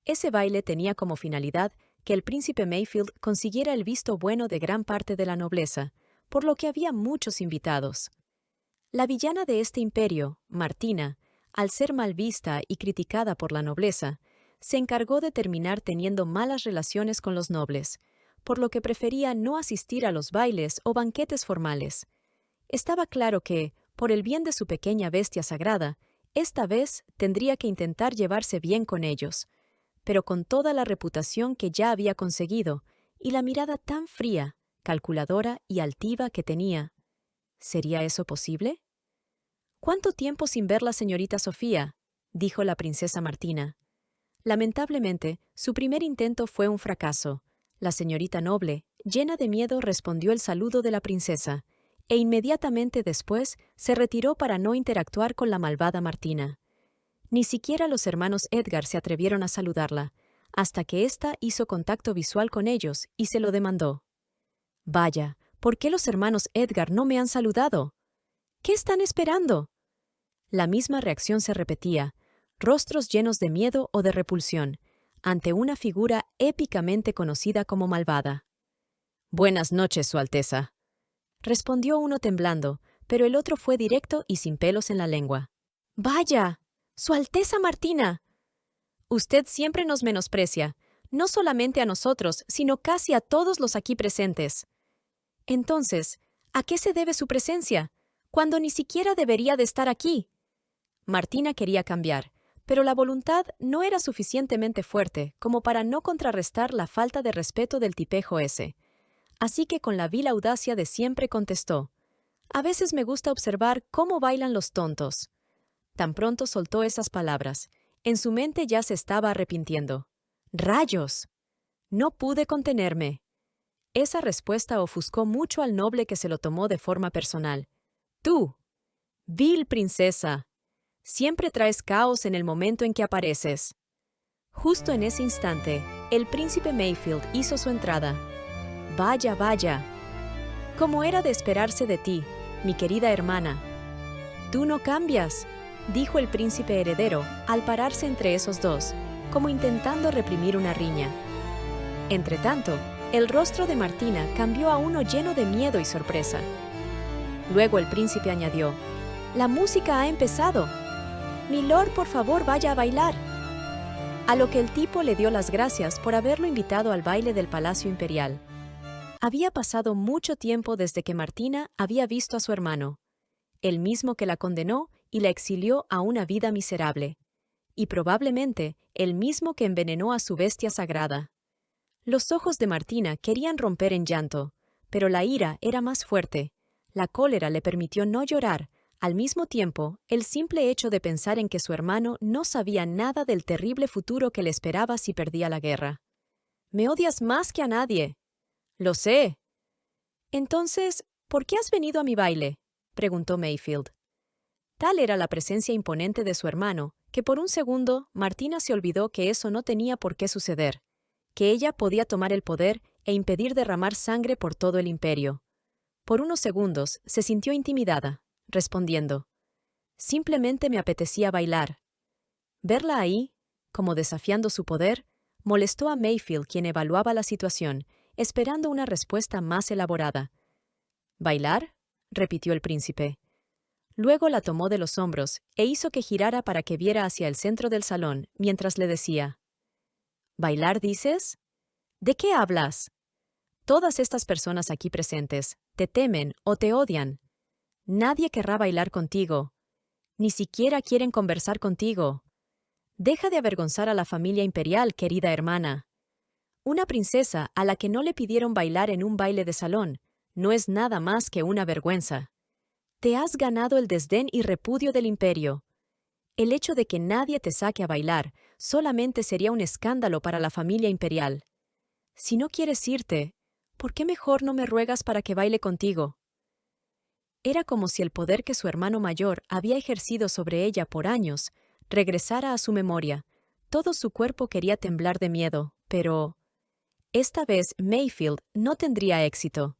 Speaker 1: Ese baile tenía como finalidad que el príncipe Mayfield consiguiera el visto bueno de gran parte de la nobleza, por lo que había muchos invitados. La villana de este imperio, Martina, al ser mal vista y criticada por la nobleza, se encargó de terminar teniendo malas relaciones con los nobles, por lo que prefería no asistir a los bailes o banquetes formales. Estaba claro que, por el bien de su pequeña bestia sagrada, esta vez tendría que intentar llevarse bien con ellos, pero con toda la reputación que ya había conseguido y la mirada tan fría, calculadora y altiva que tenía, ¿sería eso posible? «¿Cuánto tiempo sin ver la señorita Sofía?», dijo la princesa Martina. Lamentablemente, su primer intento fue un fracaso. La señorita noble, llena de miedo, respondió el saludo de la princesa, e inmediatamente después se retiró para no interactuar con la malvada Martina. Ni siquiera los hermanos Edgar se atrevieron a saludarla, hasta que ésta hizo contacto visual con ellos y se lo demandó. «Vaya, ¿por qué los hermanos Edgar no me han saludado? ¿Qué están esperando?». La misma reacción se repetía, rostros llenos de miedo o de repulsión, ante una figura épicamente conocida como malvada. «Buenas noches, Su Alteza», respondió uno temblando, pero el otro fue directo y sin pelos en la lengua. «¡Vaya! ¡Su Alteza Martina! Usted siempre nos menosprecia, no solamente a nosotros, sino casi a todos los aquí presentes. Entonces, ¿a qué se debe su presencia, cuando ni siquiera debería de estar aquí?». Martina quería cambiar, pero la voluntad no era suficientemente fuerte como para no contrarrestar la falta de respeto del tipejo ese. Así que con la vil audacia de siempre contestó: «A veces me gusta observar cómo bailan los tontos». Tan pronto soltó esas palabras, en su mente ya se estaba arrepintiendo. «¡Rayos! No pude contenerme». Esa respuesta ofuscó mucho al noble, que se lo tomó de forma personal. «Tú, vil princesa, siempre traes caos en el momento en que apareces». Justo en ese instante, el príncipe Mayfield hizo su entrada. «Vaya, vaya. Como era de esperarse de ti, mi querida hermana». «Tú no cambias», dijo el príncipe heredero al pararse entre esos dos, como intentando reprimir una riña. Entretanto, el rostro de Martina cambió a uno lleno de miedo y sorpresa. Luego el príncipe añadió: «La música ha empezado. Milord, por favor, vaya a bailar». A lo que el tipo le dio las gracias por haberlo invitado al baile del Palacio Imperial. Había pasado mucho tiempo desde que Martina había visto a su hermano, el mismo que la condenó y la exilió a una vida miserable, y probablemente el mismo que envenenó a su bestia sagrada. Los ojos de Martina querían romper en llanto, pero la ira era más fuerte. La cólera le permitió no llorar. Al mismo tiempo, el simple hecho de pensar en que su hermano no sabía nada del terrible futuro que le esperaba si perdía la guerra. «Me odias más que a nadie». «Lo sé». «Entonces, ¿por qué has venido a mi baile?», preguntó Mayfield. Tal era la presencia imponente de su hermano, que por un segundo Martina se olvidó que eso no tenía por qué suceder, que ella podía tomar el poder e impedir derramar sangre por todo el imperio. Por unos segundos se sintió intimidada, respondiendo: «Simplemente me apetecía bailar». Verla ahí, como desafiando su poder, molestó a Mayfield, quien evaluaba la situación, esperando una respuesta más elaborada. «¿Bailar?», repitió el príncipe. Luego la tomó de los hombros e hizo que girara para que viera hacia el centro del salón, mientras le decía: «¿Bailar, dices? ¿De qué hablas?». Todas estas personas aquí presentes te temen o te odian. Nadie querrá bailar contigo. Ni siquiera quieren conversar contigo. Deja de avergonzar a la familia imperial, querida hermana. Una princesa a la que no le pidieron bailar en un baile de salón no es nada más que una vergüenza. Te has ganado el desdén y repudio del imperio. El hecho de que nadie te saque a bailar solamente sería un escándalo para la familia imperial. Si no quieres irte, ¿por qué mejor no me ruegas para que baile contigo? Era como si el poder que su hermano mayor había ejercido sobre ella por años regresara a su memoria. Todo su cuerpo quería temblar de miedo, pero esta vez Mayfield no tendría éxito.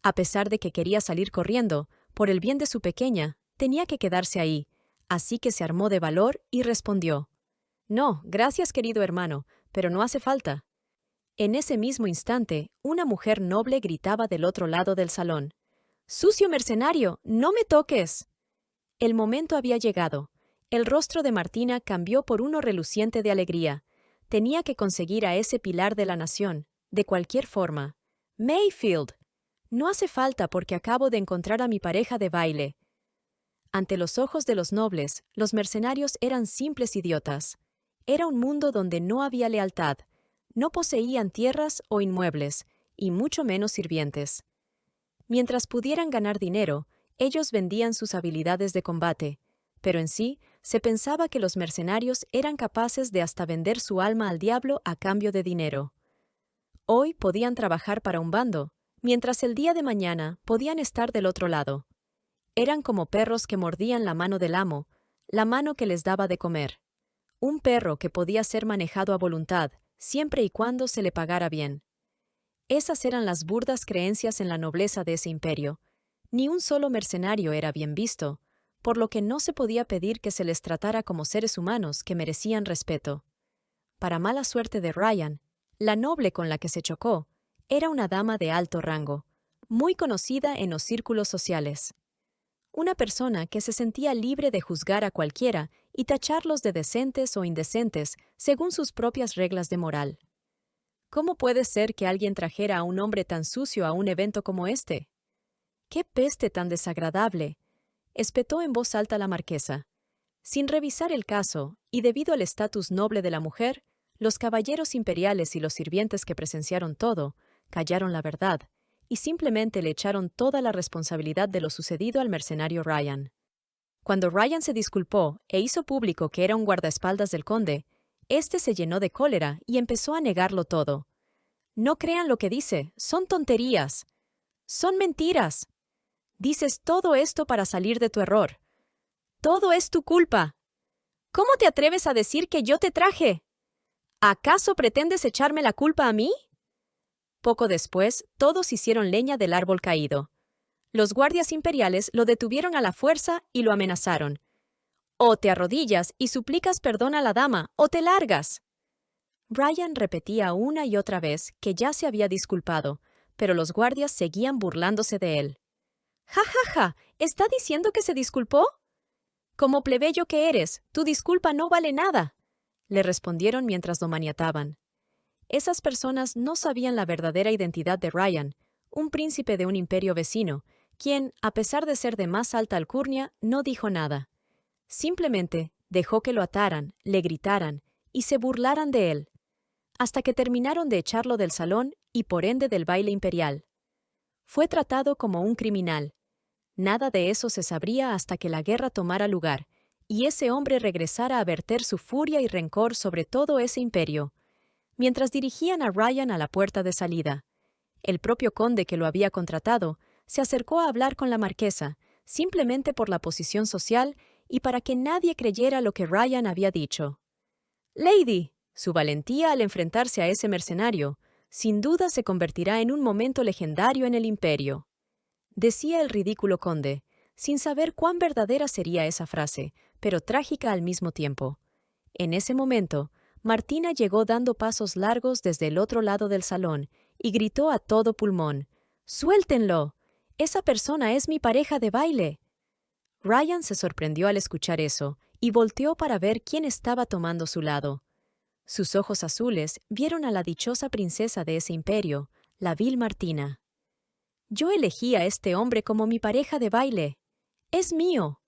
Speaker 1: A pesar de que quería salir corriendo, por el bien de su pequeña, tenía que quedarse ahí, así que se armó de valor y respondió: «No, gracias, querido hermano, pero no hace falta». En ese mismo instante, una mujer noble gritaba del otro lado del salón: «¡Sucio mercenario, no me toques!». El momento había llegado. El rostro de Martina cambió por uno reluciente de alegría. Tenía que conseguir a ese pilar de la nación, de cualquier forma. «Mayfield, no hace falta porque acabo de encontrar a mi pareja de baile». Ante los ojos de los nobles, los mercenarios eran simples idiotas. Era un mundo donde no había lealtad, no poseían tierras o inmuebles, y mucho menos sirvientes. Mientras pudieran ganar dinero, ellos vendían sus habilidades de combate, pero en sí se pensaba que los mercenarios eran capaces de hasta vender su alma al diablo a cambio de dinero. Hoy podían trabajar para un bando, mientras el día de mañana podían estar del otro lado. Eran como perros que mordían la mano del amo, la mano que les daba de comer. Un perro que podía ser manejado a voluntad, siempre y cuando se le pagara bien. Esas eran las burdas creencias en la nobleza de ese imperio. Ni un solo mercenario era bien visto, por lo que no se podía pedir que se les tratara como seres humanos que merecían respeto. Para mala suerte de Ryan, la noble con la que se chocó era una dama de alto rango, muy conocida en los círculos sociales. Una persona que se sentía libre de juzgar a cualquiera y tacharlos de decentes o indecentes según sus propias reglas de moral. ¿Cómo puede ser que alguien trajera a un hombre tan sucio a un evento como este? ¡Qué peste tan desagradable!, espetó en voz alta la marquesa. Sin revisar el caso, y debido al estatus noble de la mujer, los caballeros imperiales y los sirvientes que presenciaron todo, callaron la verdad, y simplemente le echaron toda la responsabilidad de lo sucedido al mercenario Ryan. Cuando Ryan se disculpó e hizo público que era un guardaespaldas del conde, éste se llenó de cólera y empezó a negarlo todo. «No crean lo que dice, son tonterías. Son mentiras. Dices todo esto para salir de tu error. Todo es tu culpa. ¿Cómo te atreves a decir que yo te traje? ¿Acaso pretendes echarme la culpa a mí?». Poco después, todos hicieron leña del árbol caído. Los guardias imperiales lo detuvieron a la fuerza y lo amenazaron. «O te arrodillas y suplicas perdón a la dama, o te largas». Ryan repetía una y otra vez que ya se había disculpado, pero los guardias seguían burlándose de él. «¡Ja, ja, ja! ¿Está diciendo que se disculpó? Como plebeyo que eres, tu disculpa no vale nada», le respondieron mientras lo maniataban. Esas personas no sabían la verdadera identidad de Ryan, un príncipe de un imperio vecino, quien, a pesar de ser de más alta alcurnia, no dijo nada. Simplemente dejó que lo ataran, le gritaran y se burlaran de él, hasta que terminaron de echarlo del salón y por ende del baile imperial. Fue tratado como un criminal. Nada de eso se sabría hasta que la guerra tomara lugar, y ese hombre regresara a verter su furia y rencor sobre todo ese imperio. Mientras dirigían a Ryan a la puerta de salida, el propio conde que lo había contratado se acercó a hablar con la marquesa, simplemente por la posición social y para que nadie creyera lo que Ryan había dicho. «Lady, su valentía al enfrentarse a ese mercenario, sin duda se convertirá en un momento legendario en el imperio», decía el ridículo conde, sin saber cuán verdadera sería esa frase, pero trágica al mismo tiempo. En ese momento, Martina llegó dando pasos largos desde el otro lado del salón y gritó a todo pulmón: «¡Suéltenlo! Esa persona es mi pareja de baile». Ryan se sorprendió al escuchar eso y volteó para ver quién estaba tomando su lado. Sus ojos azules vieron a la dichosa princesa de ese imperio, la vil Martina. Yo elegí a este hombre como mi pareja de baile. Es mío.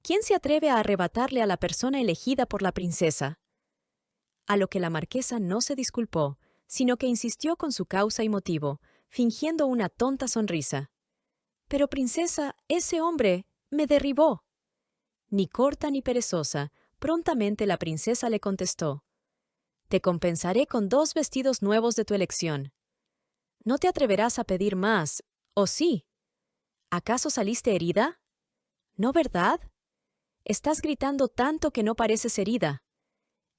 Speaker 1: ¿Quién se atreve a arrebatarle a la persona elegida por la princesa? A lo que la marquesa no se disculpó, sino que insistió con su causa y motivo, fingiendo una tonta sonrisa. Pero, princesa, ese hombre me derribó. Ni corta ni perezosa, prontamente la princesa le contestó: Te compensaré con 2 vestidos nuevos de tu elección. No te atreverás a pedir más, ¿o sí? ¿Acaso saliste herida? ¿No, verdad? Estás gritando tanto que no pareces herida.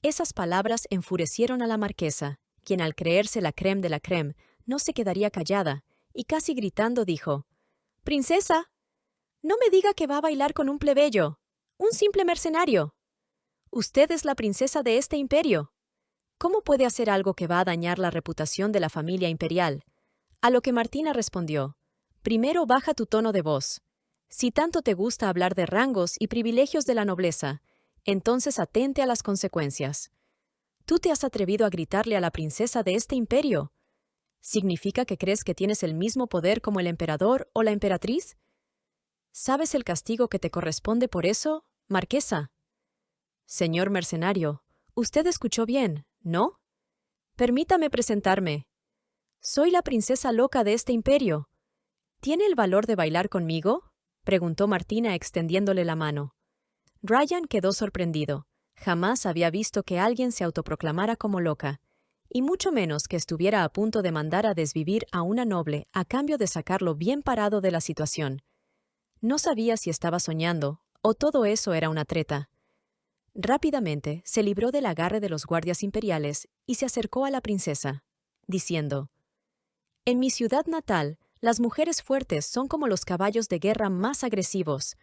Speaker 1: Esas palabras enfurecieron a la marquesa, quien al creerse la crème de la crème, no se quedaría callada, y casi gritando dijo: «Princesa, no me diga que va a bailar con un plebeyo, un simple mercenario. Usted es la princesa de este imperio. ¿Cómo puede hacer algo que va a dañar la reputación de la familia imperial?». A lo que Martina respondió: «Primero baja tu tono de voz. Si tanto te gusta hablar de rangos y privilegios de la nobleza, entonces atente a las consecuencias. ¿Tú te has atrevido a gritarle a la princesa de este imperio? ¿Significa que crees que tienes el mismo poder como el emperador o la emperatriz? ¿Sabes el castigo que te corresponde por eso, marquesa?». «Señor mercenario, usted escuchó bien, ¿no? Permítame presentarme. Soy la princesa loca de este imperio. ¿Tiene el valor de bailar conmigo?», preguntó Martina extendiéndole la mano. Ryan quedó sorprendido. Jamás había visto que alguien se autoproclamara como loca, y mucho menos que estuviera a punto de mandar a desvivir a una noble a cambio de sacarlo bien parado de la situación. No sabía si estaba soñando, o todo eso era una treta. Rápidamente se libró del agarre de los guardias imperiales y se acercó a la princesa, diciendo: «En mi ciudad natal, las mujeres fuertes son como los caballos de guerra más agresivos».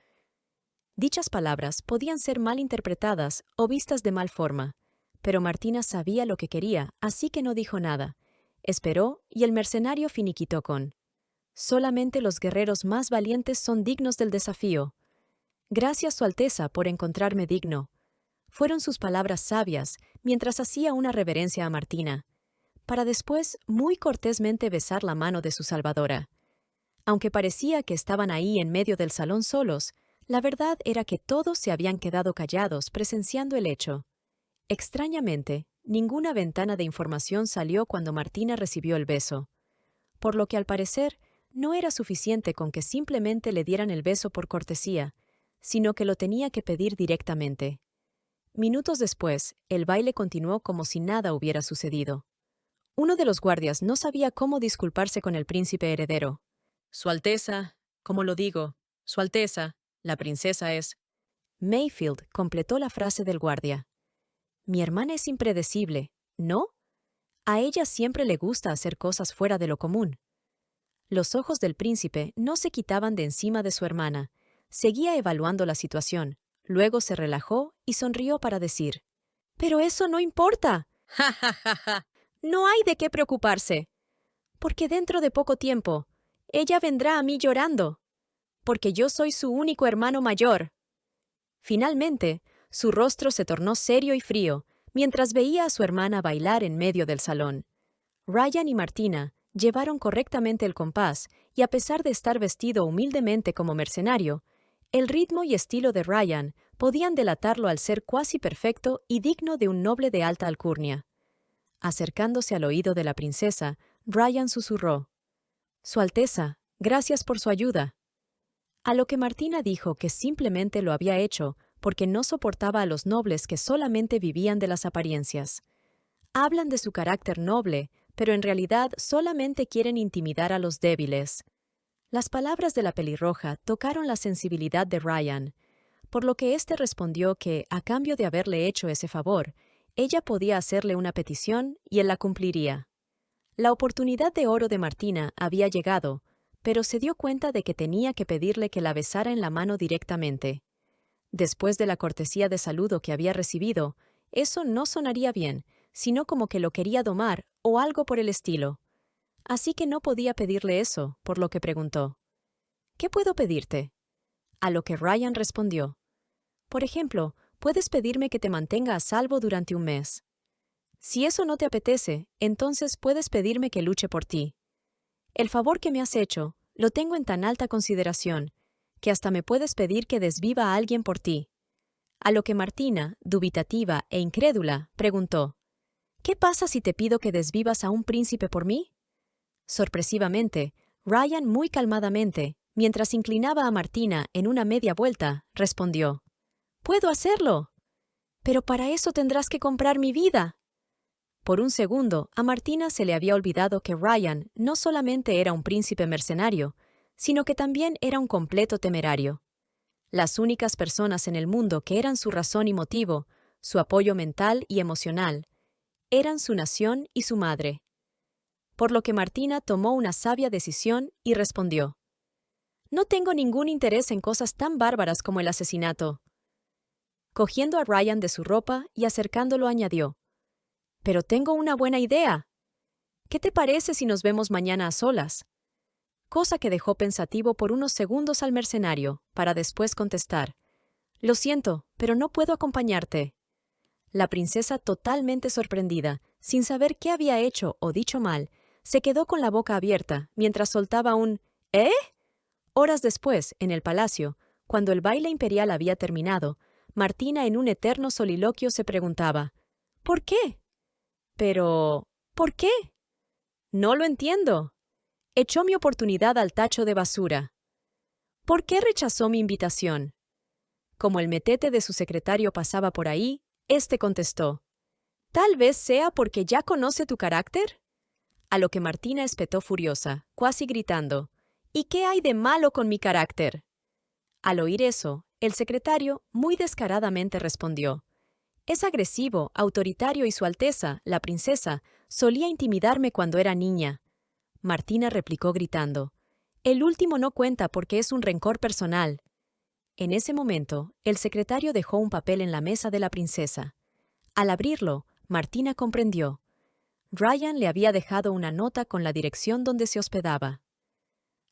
Speaker 1: Dichas palabras podían ser mal interpretadas o vistas de mal forma, pero Martina sabía lo que quería, así que no dijo nada. Esperó y el mercenario finiquitó con: «Solamente los guerreros más valientes son dignos del desafío. Gracias, Su Alteza, por encontrarme digno». Fueron sus palabras sabias mientras hacía una reverencia a Martina, para después muy cortésmente besar la mano de su salvadora. Aunque parecía que estaban ahí en medio del salón solos, la verdad era que todos se habían quedado callados presenciando el hecho. Extrañamente, ninguna ventana de información salió cuando Martina recibió el beso, por lo que al parecer no era suficiente con que simplemente le dieran el beso por cortesía, sino que lo tenía que pedir directamente. Minutos después, el baile continuó como si nada hubiera sucedido. Uno de los guardias no sabía cómo disculparse con el príncipe heredero. «Su Alteza, ¿cómo lo digo? Su Alteza, la princesa es…». Mayfield completó la frase del guardia. «Mi hermana es impredecible, ¿no? A ella siempre le gusta hacer cosas fuera de lo común». Los ojos del príncipe no se quitaban de encima de su hermana. Seguía evaluando la situación. Luego se relajó y sonrió para decir: «Pero eso no importa. ¡Ja, ja, ja, ja! No hay de qué preocuparse. Porque dentro de poco tiempo, ella vendrá a mí llorando. Porque yo soy su único hermano mayor». Finalmente, su rostro se tornó serio y frío mientras veía a su hermana bailar en medio del salón. Ryan y Martina llevaron correctamente el compás y, a pesar de estar vestido humildemente como mercenario, el ritmo y estilo de Ryan podían delatarlo al ser cuasi perfecto y digno de un noble de alta alcurnia. Acercándose al oído de la princesa, Ryan susurró: «Su Alteza, gracias por su ayuda». A lo que Martina dijo que simplemente lo había hecho porque no soportaba a los nobles que solamente vivían de las apariencias. Hablan de su carácter noble, pero en realidad solamente quieren intimidar a los débiles. Las palabras de la pelirroja tocaron la sensibilidad de Ryan, por lo que éste respondió que, a cambio de haberle hecho ese favor, ella podía hacerle una petición y él la cumpliría. La oportunidad de oro de Martina había llegado, pero se dio cuenta de que tenía que pedirle que la besara en la mano directamente. Después de la cortesía de saludo que había recibido, eso no sonaría bien, sino como que lo quería domar o algo por el estilo. Así que no podía pedirle eso, por lo que preguntó: «¿Qué puedo pedirte?». A lo que Ryan respondió: «Por ejemplo, puedes pedirme que te mantenga a salvo durante un mes. Si eso no te apetece, entonces puedes pedirme que luche por ti. El favor que me has hecho, lo tengo en tan alta consideración, que hasta me puedes pedir que desviva a alguien por ti. A lo que Martina, dubitativa e incrédula, preguntó: ¿Qué pasa si te pido que desvivas a un príncipe por mí? Sorpresivamente, Ryan muy calmadamente, mientras inclinaba a Martina en una media vuelta, respondió: «Puedo hacerlo. Pero para eso tendrás que comprar mi vida». Por un segundo, a Martina se le había olvidado que Ryan no solamente era un príncipe mercenario, sino que también era un completo temerario. Las únicas personas en el mundo que eran su razón y motivo, su apoyo mental y emocional, eran su nación y su madre. Por lo que Martina tomó una sabia decisión y respondió: «No tengo ningún interés en cosas tan bárbaras como el asesinato». Cogiendo a Ryan de su ropa y acercándolo añadió: «Pero tengo una buena idea. ¿Qué te parece si nos vemos mañana a solas?». Cosa que dejó pensativo por unos segundos al mercenario, para después contestar: «Lo siento, pero no puedo acompañarte». La princesa, totalmente sorprendida, sin saber qué había hecho o dicho mal, se quedó con la boca abierta mientras soltaba un «¿Eh?». Horas después, en el palacio, cuando el baile imperial había terminado, Martina en un eterno soliloquio se preguntaba: «¿Por qué? Pero, ¿por qué? No lo entiendo. Echó mi oportunidad al tacho de basura. ¿Por qué rechazó mi invitación?». Como el metete de su secretario pasaba por ahí, éste contestó: «Tal vez sea porque ya conoce tu carácter». A lo que Martina espetó furiosa, cuasi gritando: «¿Y qué hay de malo con mi carácter?». Al oír eso, el secretario muy descaradamente respondió: «Es agresivo, autoritario y Su Alteza, la princesa, solía intimidarme cuando era niña». Martina replicó gritando: «El último no cuenta porque es un rencor personal». En ese momento, el secretario dejó un papel en la mesa de la princesa. Al abrirlo, Martina comprendió: Ryan le había dejado una nota con la dirección donde se hospedaba.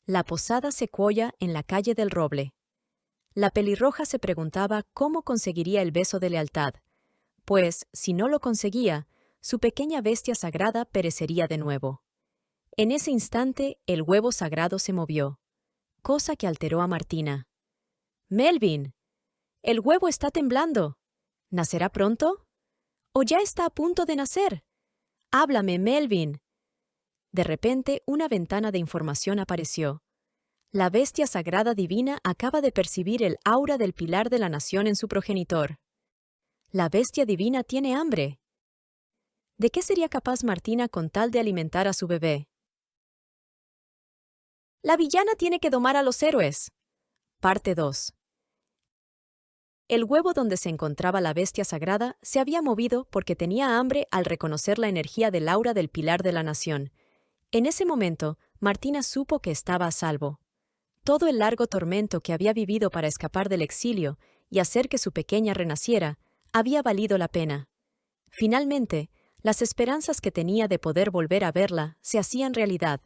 Speaker 1: La posada Sequoia en la calle del Roble. La pelirroja se preguntaba cómo conseguiría el beso de lealtad, pues, si no lo conseguía, su pequeña bestia sagrada perecería de nuevo. En ese instante, el huevo sagrado se movió, cosa que alteró a Martina. «Melvin, el huevo está temblando. ¿Nacerá pronto? ¿O ya está a punto de nacer? Háblame, Melvin». De repente, una ventana de información apareció. La bestia sagrada divina acaba de percibir el aura del pilar de la nación en su progenitor. La bestia divina tiene hambre. ¿De qué sería capaz Martina con tal de alimentar a su bebé? La villana tiene que domar a los héroes. Parte 2. El huevo donde se encontraba la bestia sagrada se había movido porque tenía hambre al reconocer la energía del aura del pilar de la nación. En ese momento, Martina supo que estaba a salvo. Todo el largo tormento que había vivido para escapar del exilio y hacer que su pequeña renaciera, había valido la pena. Finalmente, las esperanzas que tenía de poder volver a verla se hacían realidad.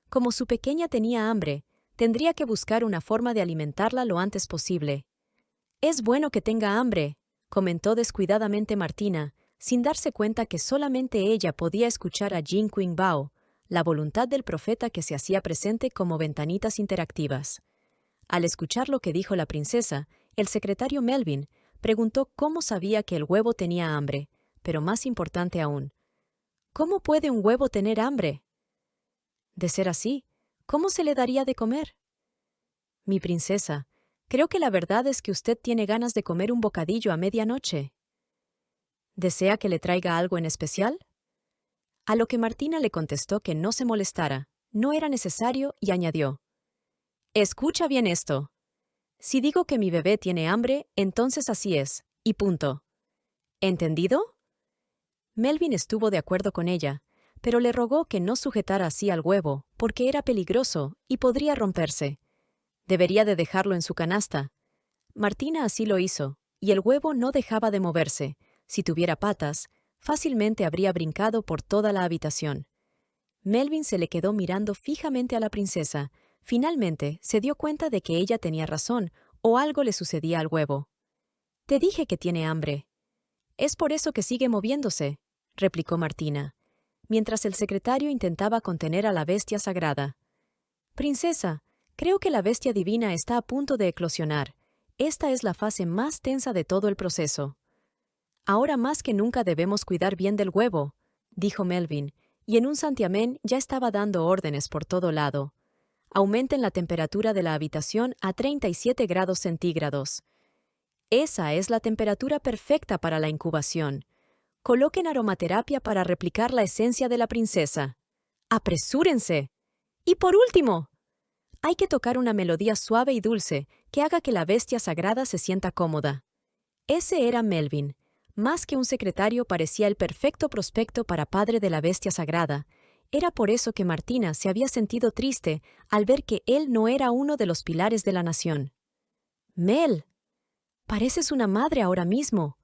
Speaker 1: Como su pequeña tenía hambre, tendría que buscar una forma de alimentarla lo antes posible. «Es bueno que tenga hambre», comentó descuidadamente Martina, sin darse cuenta que solamente ella podía escuchar a Jin Qingbao, la voluntad del profeta que se hacía presente como ventanitas interactivas. Al escuchar lo que dijo la princesa, el secretario Melvin preguntó cómo sabía que el huevo tenía hambre, pero más importante aún, ¿cómo puede un huevo tener hambre? De ser así, ¿cómo se le daría de comer? «Mi princesa, creo que la verdad es que usted tiene ganas de comer un bocadillo a medianoche. ¿Desea que le traiga algo en especial?». A lo que Martina le contestó que no se molestara, no era necesario, y añadió: «Escucha bien esto. Si digo que mi bebé tiene hambre, entonces así es, y punto. ¿Entendido?». Melvin estuvo de acuerdo con ella, pero le rogó que no sujetara así al huevo, porque era peligroso y podría romperse. Debería de dejarlo en su canasta. Martina así lo hizo, y el huevo no dejaba de moverse. Si tuviera patas, fácilmente habría brincado por toda la habitación. Melvin se le quedó mirando fijamente a la princesa. Finalmente, se dio cuenta de que ella tenía razón, o algo le sucedía al huevo. «Te dije que tiene hambre». «Es por eso que sigue moviéndose», replicó Martina. mientras el secretario intentaba contener a la bestia sagrada. «Princesa, creo que la bestia divina está a punto de eclosionar. Esta es la fase más tensa de todo el proceso. Ahora más que nunca debemos cuidar bien del huevo», dijo Melvin, y en un santiamén ya estaba dando órdenes por todo lado. «Aumenten la temperatura de la habitación a 37 grados centígrados. Esa es la temperatura perfecta para la incubación. Coloquen aromaterapia para replicar la esencia de la princesa. ¡Apresúrense! Y por último, hay que tocar una melodía suave y dulce que haga que la bestia sagrada se sienta cómoda». Ese era Melvin. Más que un secretario, parecía el perfecto prospecto para padre de la bestia sagrada. Era por eso que Martina se había sentido triste al ver que él no era uno de los pilares de la nación. «Mel, pareces una madre ahora mismo.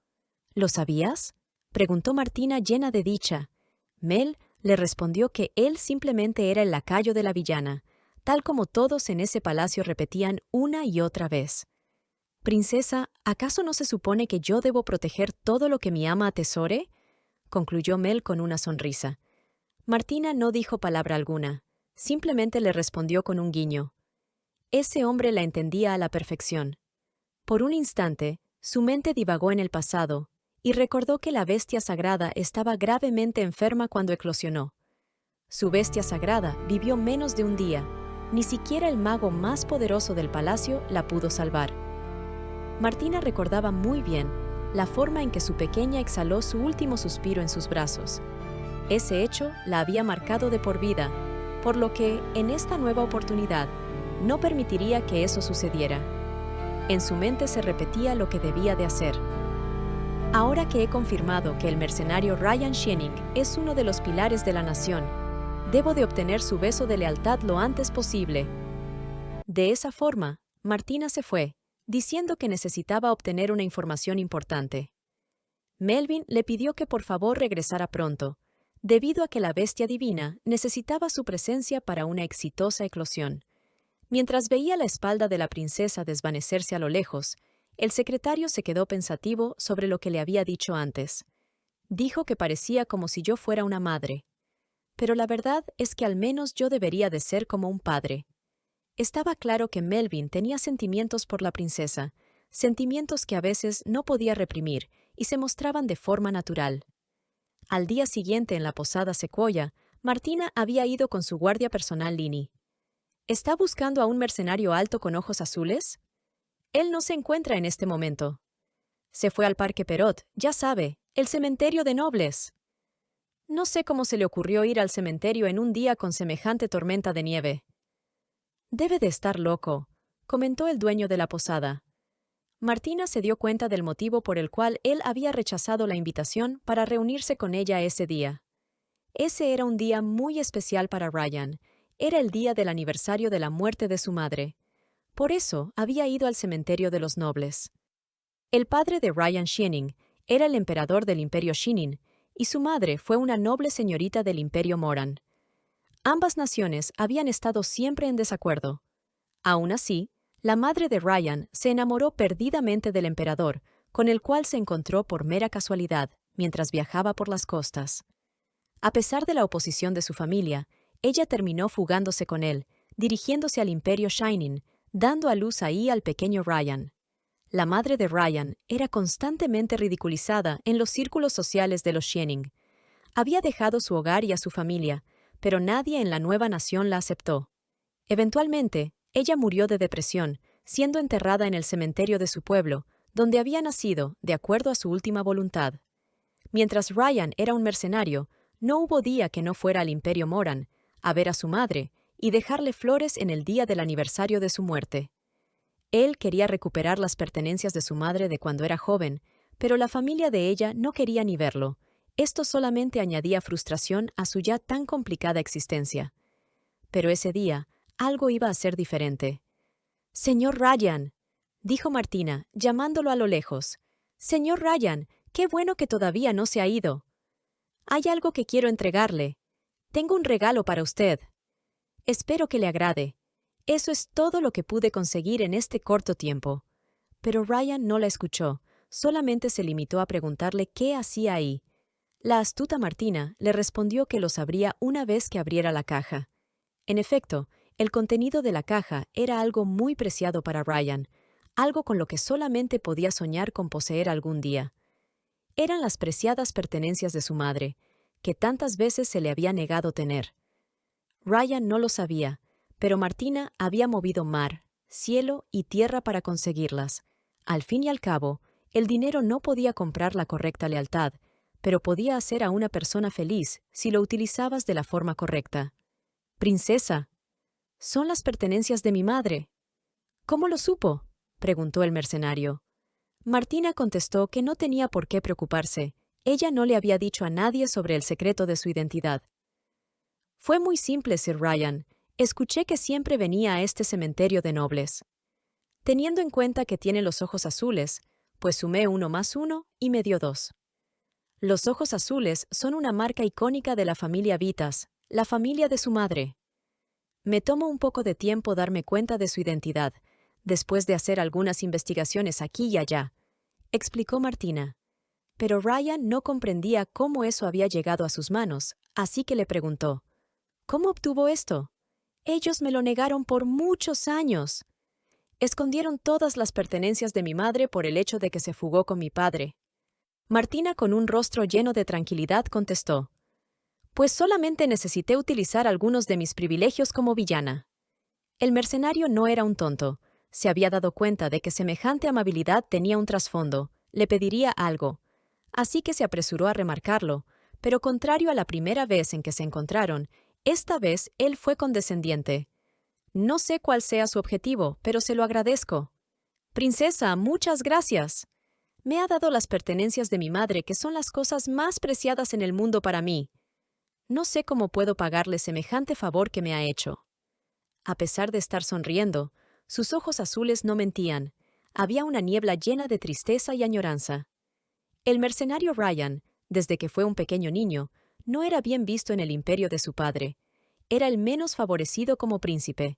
Speaker 1: ¿Lo sabías?», preguntó Martina llena de dicha. Mel le respondió que él simplemente era el lacayo de la villana, tal como todos en ese palacio repetían una y otra vez. «Princesa, ¿acaso no se supone que yo debo proteger todo lo que mi ama atesore?», concluyó Mel con una sonrisa. Martina no dijo palabra alguna, simplemente le respondió con un guiño. Ese hombre la entendía a la perfección. Por un instante, su mente divagó en el pasado y recordó que la bestia sagrada estaba gravemente enferma cuando eclosionó. Su bestia sagrada vivió menos de un día. Ni siquiera el mago más poderoso del palacio la pudo salvar. Martina recordaba muy bien la forma en que su pequeña exhaló su último suspiro en sus brazos. Ese hecho la había marcado de por vida, por lo que, en esta nueva oportunidad, no permitiría que eso sucediera. En su mente se repetía lo que debía de hacer. «Ahora que he confirmado que el mercenario Ryan Shienning es uno de los pilares de la nación, debo de obtener su beso de lealtad lo antes posible». De esa forma, Martina se fue, diciendo que necesitaba obtener una información importante. Melvin le pidió que por favor regresara pronto, debido a que la bestia divina necesitaba su presencia para una exitosa eclosión. Mientras veía la espalda de la princesa desvanecerse a lo lejos, el secretario se quedó pensativo sobre lo que le había dicho antes. Dijo que parecía como si yo fuera una madre. Pero la verdad es que al menos yo debería de ser como un padre. Estaba claro que Melvin tenía sentimientos por la princesa, sentimientos que a veces no podía reprimir y se mostraban de forma natural. Al día siguiente en la posada Sequoia, Martina había ido con su guardia personal Lini. ¿Está buscando a un mercenario alto con ojos azules? Él no se encuentra en este momento. Se fue al Parque Perot, ya sabe, el cementerio de nobles. No sé cómo se le ocurrió ir al cementerio en un día con semejante tormenta de nieve. Debe de estar loco, comentó el dueño de la posada. Martina se dio cuenta del motivo por el cual él había rechazado la invitación para reunirse con ella ese día. Ese era un día muy especial para Ryan. Era el día del aniversario de la muerte de su madre. Por eso había ido al cementerio de los nobles. El padre de Ryan Shienning era el emperador del Imperio Shinin, y su madre fue una noble señorita del Imperio Moran. Ambas naciones habían estado siempre en desacuerdo. Aún así, la madre de Ryan se enamoró perdidamente del emperador, con el cual se encontró por mera casualidad mientras viajaba por las costas. A pesar de la oposición de su familia, ella terminó fugándose con él, dirigiéndose al Imperio Shinin, dando a luz ahí al pequeño Ryan. La madre de Ryan era constantemente ridiculizada en los círculos sociales de los Shienning. Había dejado su hogar y a su familia, pero nadie en la nueva nación la aceptó. Eventualmente, ella murió de depresión, siendo enterrada en el cementerio de su pueblo, donde había nacido, de acuerdo a su última voluntad. Mientras Ryan era un mercenario, no hubo día que no fuera al Imperio Moran, a ver a su madre y dejarle flores en el día del aniversario de su muerte. Él quería recuperar las pertenencias de su madre de cuando era joven, pero la familia de ella no quería ni verlo. Esto solamente añadía frustración a su ya tan complicada existencia. Pero ese día, algo iba a ser diferente. «Señor Ryan», dijo Martina, llamándolo a lo lejos. «Señor Ryan, qué bueno que todavía no se ha ido. Hay algo que quiero entregarle. Tengo un regalo para usted. Espero que le agrade. Eso es todo lo que pude conseguir en este corto tiempo». Pero Ryan no la escuchó, solamente se limitó a preguntarle qué hacía ahí. La astuta Martina le respondió que lo sabría una vez que abriera la caja. En efecto, el contenido de la caja era algo muy preciado para Ryan, algo con lo que solamente podía soñar con poseer algún día. Eran las preciadas pertenencias de su madre, que tantas veces se le había negado tener. Ryan no lo sabía, pero Martina había movido mar, cielo y tierra para conseguirlas. Al fin y al cabo, el dinero no podía comprar la correcta lealtad, pero podía hacer a una persona feliz si lo utilizabas de la forma correcta. «Princesa, son las pertenencias de mi madre». «¿Cómo lo supo?», preguntó el mercenario. Martina contestó que no tenía por qué preocuparse. Ella no le había dicho a nadie sobre el secreto de su identidad. «Fue muy simple, Sir Ryan. Escuché que siempre venía a este cementerio de nobles. Teniendo en cuenta que tiene los ojos azules, pues sumé 1 más 1 y me dio 2. Los ojos azules son una marca icónica de la familia Vitas, la familia de su madre. Me tomó un poco de tiempo darme cuenta de su identidad, después de hacer algunas investigaciones aquí y allá», explicó Martina. Pero Ryan no comprendía cómo eso había llegado a sus manos, así que le preguntó: «¿Cómo obtuvo esto? Ellos me lo negaron por muchos años. Escondieron todas las pertenencias de mi madre por el hecho de que se fugó con mi padre». Martina, con un rostro lleno de tranquilidad, contestó: «Pues solamente necesité utilizar algunos de mis privilegios como villana». El mercenario no era un tonto. Se había dado cuenta de que semejante amabilidad tenía un trasfondo. Le pediría algo. Así que se apresuró a remarcarlo, pero contrario a la primera vez en que se encontraron, esta vez él fue condescendiente. «No sé cuál sea su objetivo, pero se lo agradezco». «Princesa, muchas gracias. Me ha dado las pertenencias de mi madre, que son las cosas más preciadas en el mundo para mí. No sé cómo puedo pagarle semejante favor que me ha hecho». A pesar de estar sonriendo, sus ojos azules no mentían. Había una niebla llena de tristeza y añoranza. El mercenario Ryan, desde que fue un pequeño niño, no era bien visto en el imperio de su padre. Era el menos favorecido como príncipe.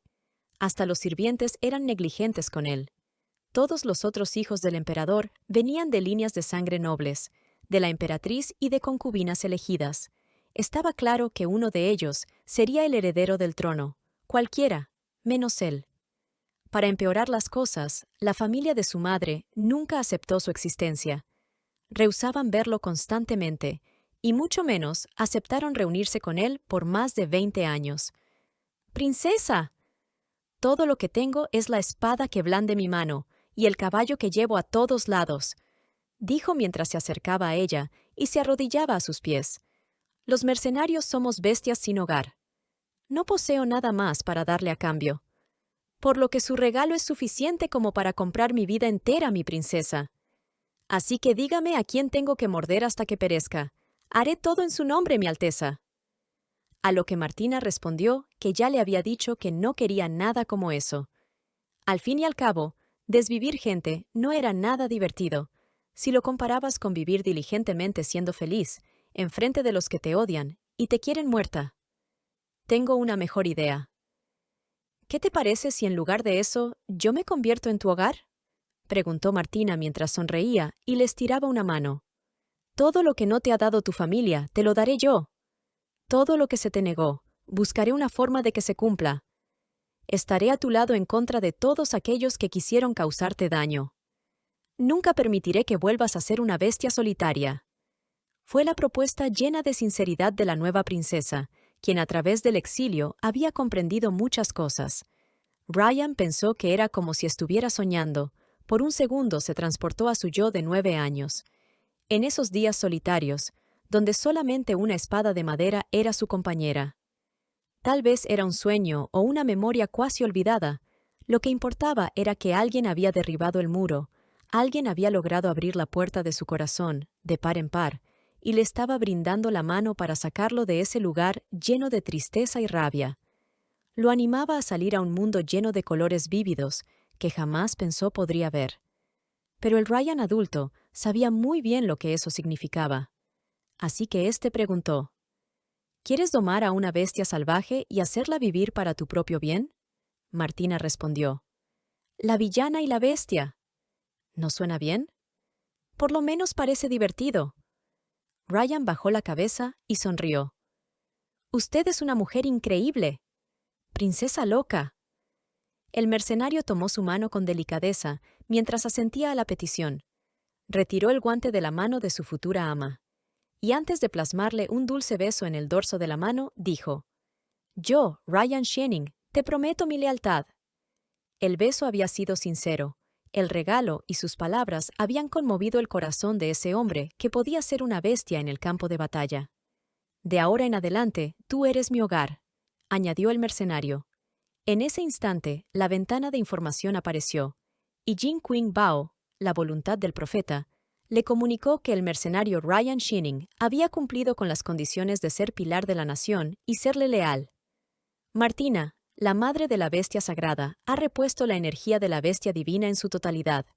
Speaker 1: Hasta los sirvientes eran negligentes con él. Todos los otros hijos del emperador venían de líneas de sangre nobles, de la emperatriz y de concubinas elegidas. Estaba claro que uno de ellos sería el heredero del trono, cualquiera, menos él. Para empeorar las cosas, la familia de su madre nunca aceptó su existencia. Rehusaban verlo constantemente, y mucho menos aceptaron reunirse con él por más de 20 años. «¡Princesa! Todo lo que tengo es la espada que blande mi mano y el caballo que llevo a todos lados», dijo mientras se acercaba a ella y se arrodillaba a sus pies. «Los mercenarios somos bestias sin hogar. No poseo nada más para darle a cambio. Por lo que su regalo es suficiente como para comprar mi vida entera, mi princesa. Así que dígame a quién tengo que morder hasta que perezca. Haré todo en su nombre, mi Alteza». A lo que Martina respondió que ya le había dicho que no quería nada como eso. Al fin y al cabo, desvivir gente no era nada divertido, si lo comparabas con vivir diligentemente siendo feliz, enfrente de los que te odian y te quieren muerta. «Tengo una mejor idea. ¿Qué te parece si en lugar de eso yo me convierto en tu hogar?», preguntó Martina mientras sonreía y le estiraba una mano. «Todo lo que no te ha dado tu familia, te lo daré yo. Todo lo que se te negó, buscaré una forma de que se cumpla. Estaré a tu lado en contra de todos aquellos que quisieron causarte daño. Nunca permitiré que vuelvas a ser una bestia solitaria». Fue la propuesta llena de sinceridad de la nueva princesa, quien a través del exilio había comprendido muchas cosas. Ryan pensó que era como si estuviera soñando. Por un segundo se transportó a su yo de 9 años. En esos días solitarios, donde solamente una espada de madera era su compañera. Tal vez era un sueño o una memoria cuasi olvidada. Lo que importaba era que alguien había derribado el muro, alguien había logrado abrir la puerta de su corazón, de par en par, y le estaba brindando la mano para sacarlo de ese lugar lleno de tristeza y rabia. Lo animaba a salir a un mundo lleno de colores vívidos que jamás pensó podría ver. Pero el Ryan adulto sabía muy bien lo que eso significaba. Así que éste preguntó: «¿Quieres domar a una bestia salvaje y hacerla vivir para tu propio bien?». Martina respondió: «La villana y la bestia. ¿No suena bien? Por lo menos parece divertido». Ryan bajó la cabeza y sonrió. «Usted es una mujer increíble. Princesa loca». El mercenario tomó su mano con delicadeza mientras asentía a la petición. Retiró el guante de la mano de su futura ama. Y antes de plasmarle un dulce beso en el dorso de la mano, dijo: «Yo, Ryan Channing, te prometo mi lealtad». El beso había sido sincero. El regalo y sus palabras habían conmovido el corazón de ese hombre que podía ser una bestia en el campo de batalla. «De ahora en adelante, tú eres mi hogar», añadió el mercenario. En ese instante, la ventana de información apareció, y Jin Qing Bao, la voluntad del profeta, le comunicó que el mercenario Ryan Channing había cumplido con las condiciones de ser pilar de la nación y serle leal. Martina, la madre de la bestia sagrada, ha repuesto la energía de la bestia divina en su totalidad.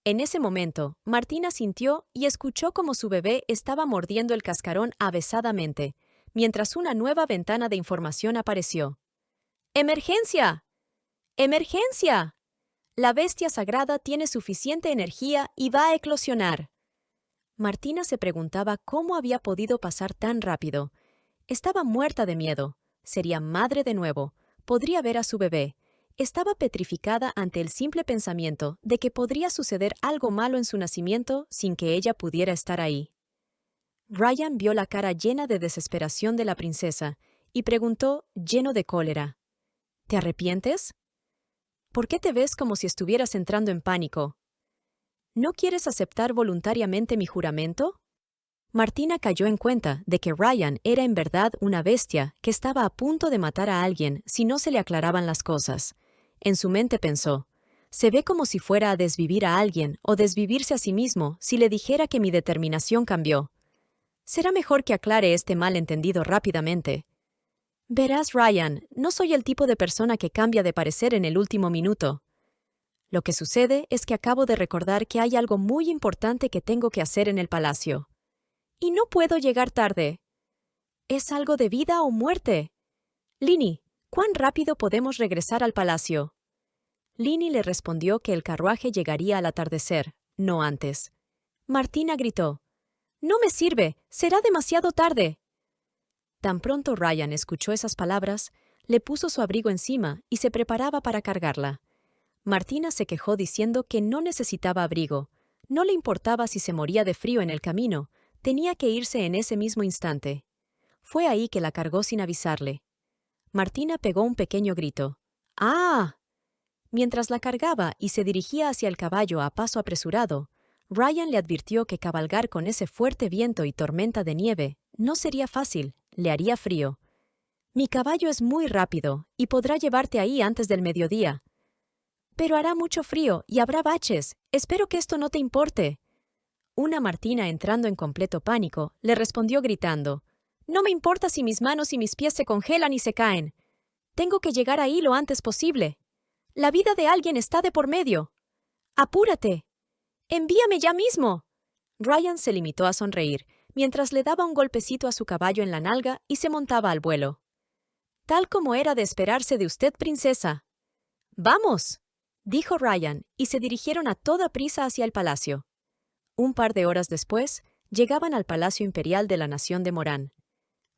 Speaker 1: En ese momento, Martina sintió y escuchó cómo su bebé estaba mordiendo el cascarón avesadamente, mientras una nueva ventana de información apareció. ¡Emergencia! ¡Emergencia! La bestia sagrada tiene suficiente energía y va a eclosionar. Martina se preguntaba cómo había podido pasar tan rápido. Estaba muerta de miedo. Sería madre de nuevo. Podría ver a su bebé. Estaba petrificada ante el simple pensamiento de que podría suceder algo malo en su nacimiento sin que ella pudiera estar ahí. Ryan vio la cara llena de desesperación de la princesa y preguntó, lleno de cólera: «¿Te arrepientes? ¿Por qué te ves como si estuvieras entrando en pánico? ¿No quieres aceptar voluntariamente mi juramento?» Martina cayó en cuenta de que Ryan era en verdad una bestia que estaba a punto de matar a alguien si no se le aclaraban las cosas. En su mente pensó: «Se ve como si fuera a desvivir a alguien o desvivirse a sí mismo si le dijera que mi determinación cambió. Será mejor que aclare este malentendido rápidamente». «Verás, Ryan, no soy el tipo de persona que cambia de parecer en el último minuto. Lo que sucede es que acabo de recordar que hay algo muy importante que tengo que hacer en el palacio. Y no puedo llegar tarde. Es algo de vida o muerte. Lini, ¿cuán rápido podemos regresar al palacio?» Lini le respondió que el carruaje llegaría al atardecer, no antes. Martina gritó: «No me sirve, será demasiado tarde». Tan pronto Ryan escuchó esas palabras, le puso su abrigo encima y se preparaba para cargarla. Martina se quejó diciendo que no necesitaba abrigo. No le importaba si se moría de frío en el camino, tenía que irse en ese mismo instante. Fue ahí que la cargó sin avisarle. Martina pegó un pequeño grito. «¡Ah!». Mientras la cargaba y se dirigía hacia el caballo a paso apresurado, Ryan le advirtió que cabalgar con ese fuerte viento y tormenta de nieve no sería fácil, le haría frío. «Mi caballo es muy rápido y podrá llevarte ahí antes del mediodía». «Pero hará mucho frío y habrá baches. Espero que esto no te importe». Una Martina, entrando en completo pánico, le respondió gritando: «No me importa si mis manos y mis pies se congelan y se caen. Tengo que llegar ahí lo antes posible. La vida de alguien está de por medio. ¡Apúrate! ¡Envíame ya mismo!». Ryan se limitó a sonreír, mientras le daba un golpecito a su caballo en la nalga y se montaba al vuelo. «Tal como era de esperarse de usted, princesa». «¡Vamos!», dijo Ryan, y se dirigieron a toda prisa hacia el palacio. Un par de horas después, llegaban al Palacio Imperial de la Nación de Morán.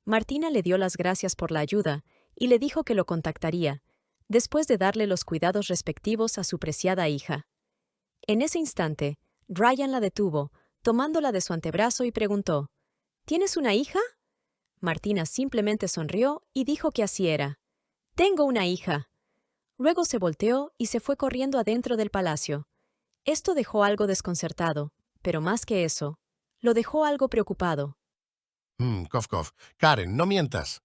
Speaker 1: Martina le dio las gracias por la ayuda y le dijo que lo contactaría, después de darle los cuidados respectivos a su preciada hija. En ese instante, Ryan la detuvo, tomándola de su antebrazo y preguntó: «¿Tienes una hija?». Martina simplemente sonrió y dijo que así era. «Tengo una hija». Luego se volteó y se fue corriendo adentro del palacio. Esto dejó algo desconcertado, pero más que eso, lo dejó algo preocupado.
Speaker 2: Cof, cof. Karen, no mientas.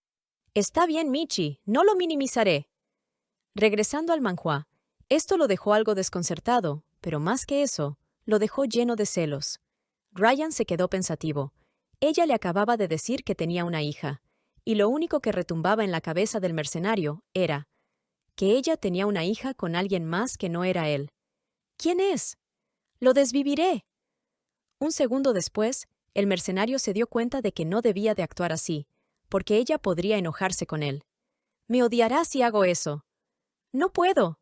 Speaker 1: «Está bien, Michi, no lo minimizaré». Regresando al manhua, esto lo dejó algo desconcertado, pero más que eso, lo dejó lleno de celos. Ryan se quedó pensativo. Ella le acababa de decir que tenía una hija, y lo único que retumbaba en la cabeza del mercenario era que ella tenía una hija con alguien más que no era él. ¿Quién es? «Lo desviviré». Un segundo después, el mercenario se dio cuenta de que no debía de actuar así, porque ella podría enojarse con él. «Me odiará si hago eso». «No puedo.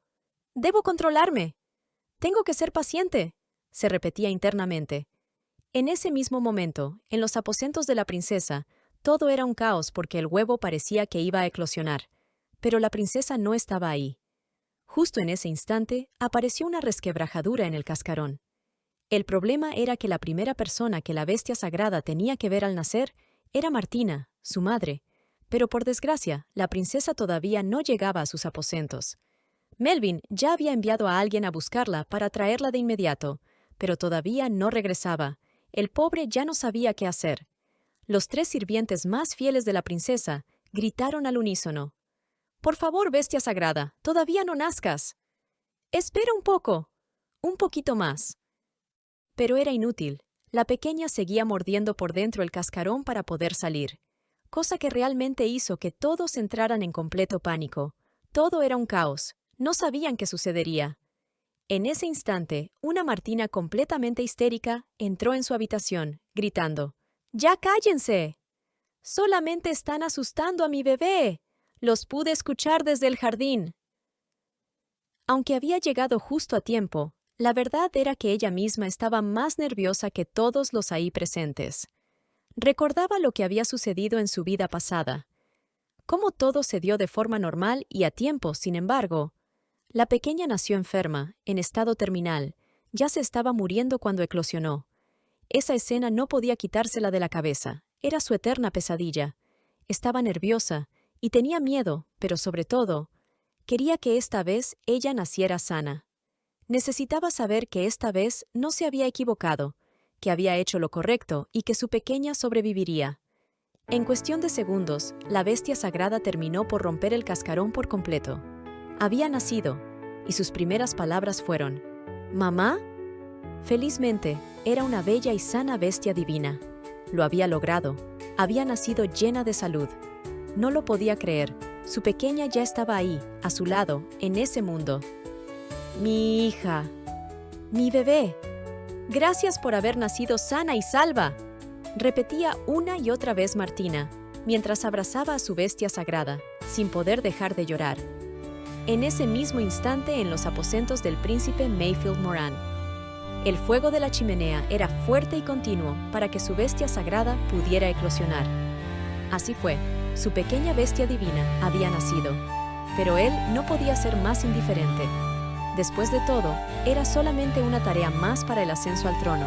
Speaker 1: Debo controlarme. Tengo que ser paciente», se repetía internamente. En ese mismo momento, en los aposentos de la princesa, todo era un caos porque el huevo parecía que iba a eclosionar, pero la princesa no estaba ahí. Justo en ese instante, apareció una resquebrajadura en el cascarón. El problema era que la primera persona que la bestia sagrada tenía que ver al nacer era Martina, su madre, pero por desgracia, la princesa todavía no llegaba a sus aposentos. Melvin ya había enviado a alguien a buscarla para traerla de inmediato, pero todavía no regresaba. El pobre ya no sabía qué hacer. Los 3 sirvientes más fieles de la princesa gritaron al unísono: «Por favor, bestia sagrada, todavía no nazcas. Espera un poquito más». Pero era inútil. La pequeña seguía mordiendo por dentro el cascarón para poder salir, cosa que realmente hizo que todos entraran en completo pánico. Todo era un caos. No sabían qué sucedería. En ese instante, una Martina completamente histérica entró en su habitación, gritando: «¡Ya cállense! Solamente están asustando a mi bebé. Los pude escuchar desde el jardín». Aunque había llegado justo a tiempo, la verdad era que ella misma estaba más nerviosa que todos los ahí presentes. Recordaba lo que había sucedido en su vida pasada. Cómo todo se dio de forma normal y a tiempo, sin embargo. La pequeña nació enferma, en estado terminal. Ya se estaba muriendo cuando eclosionó. Esa escena no podía quitársela de la cabeza. Era su eterna pesadilla. Estaba nerviosa y tenía miedo, pero sobre todo, quería que esta vez ella naciera sana. Necesitaba saber que esta vez no se había equivocado, que había hecho lo correcto y que su pequeña sobreviviría. En cuestión de segundos, la bestia sagrada terminó por romper el cascarón por completo. Había nacido, y sus primeras palabras fueron: «¿Mamá?». Felizmente, era una bella y sana bestia divina. Lo había logrado. Había nacido llena de salud. No lo podía creer. Su pequeña ya estaba ahí, a su lado, en ese mundo. «Mi hija. Mi bebé. Gracias por haber nacido sana y salva», repetía una y otra vez Martina, mientras abrazaba a su bestia sagrada, sin poder dejar de llorar. En ese mismo instante, en los aposentos del príncipe Mayfield Moran, el fuego de la chimenea era fuerte y continuo para que su bestia sagrada pudiera eclosionar. Así fue, su pequeña bestia divina había nacido, pero él no podía ser más indiferente. Después de todo, era solamente una tarea más para el ascenso al trono,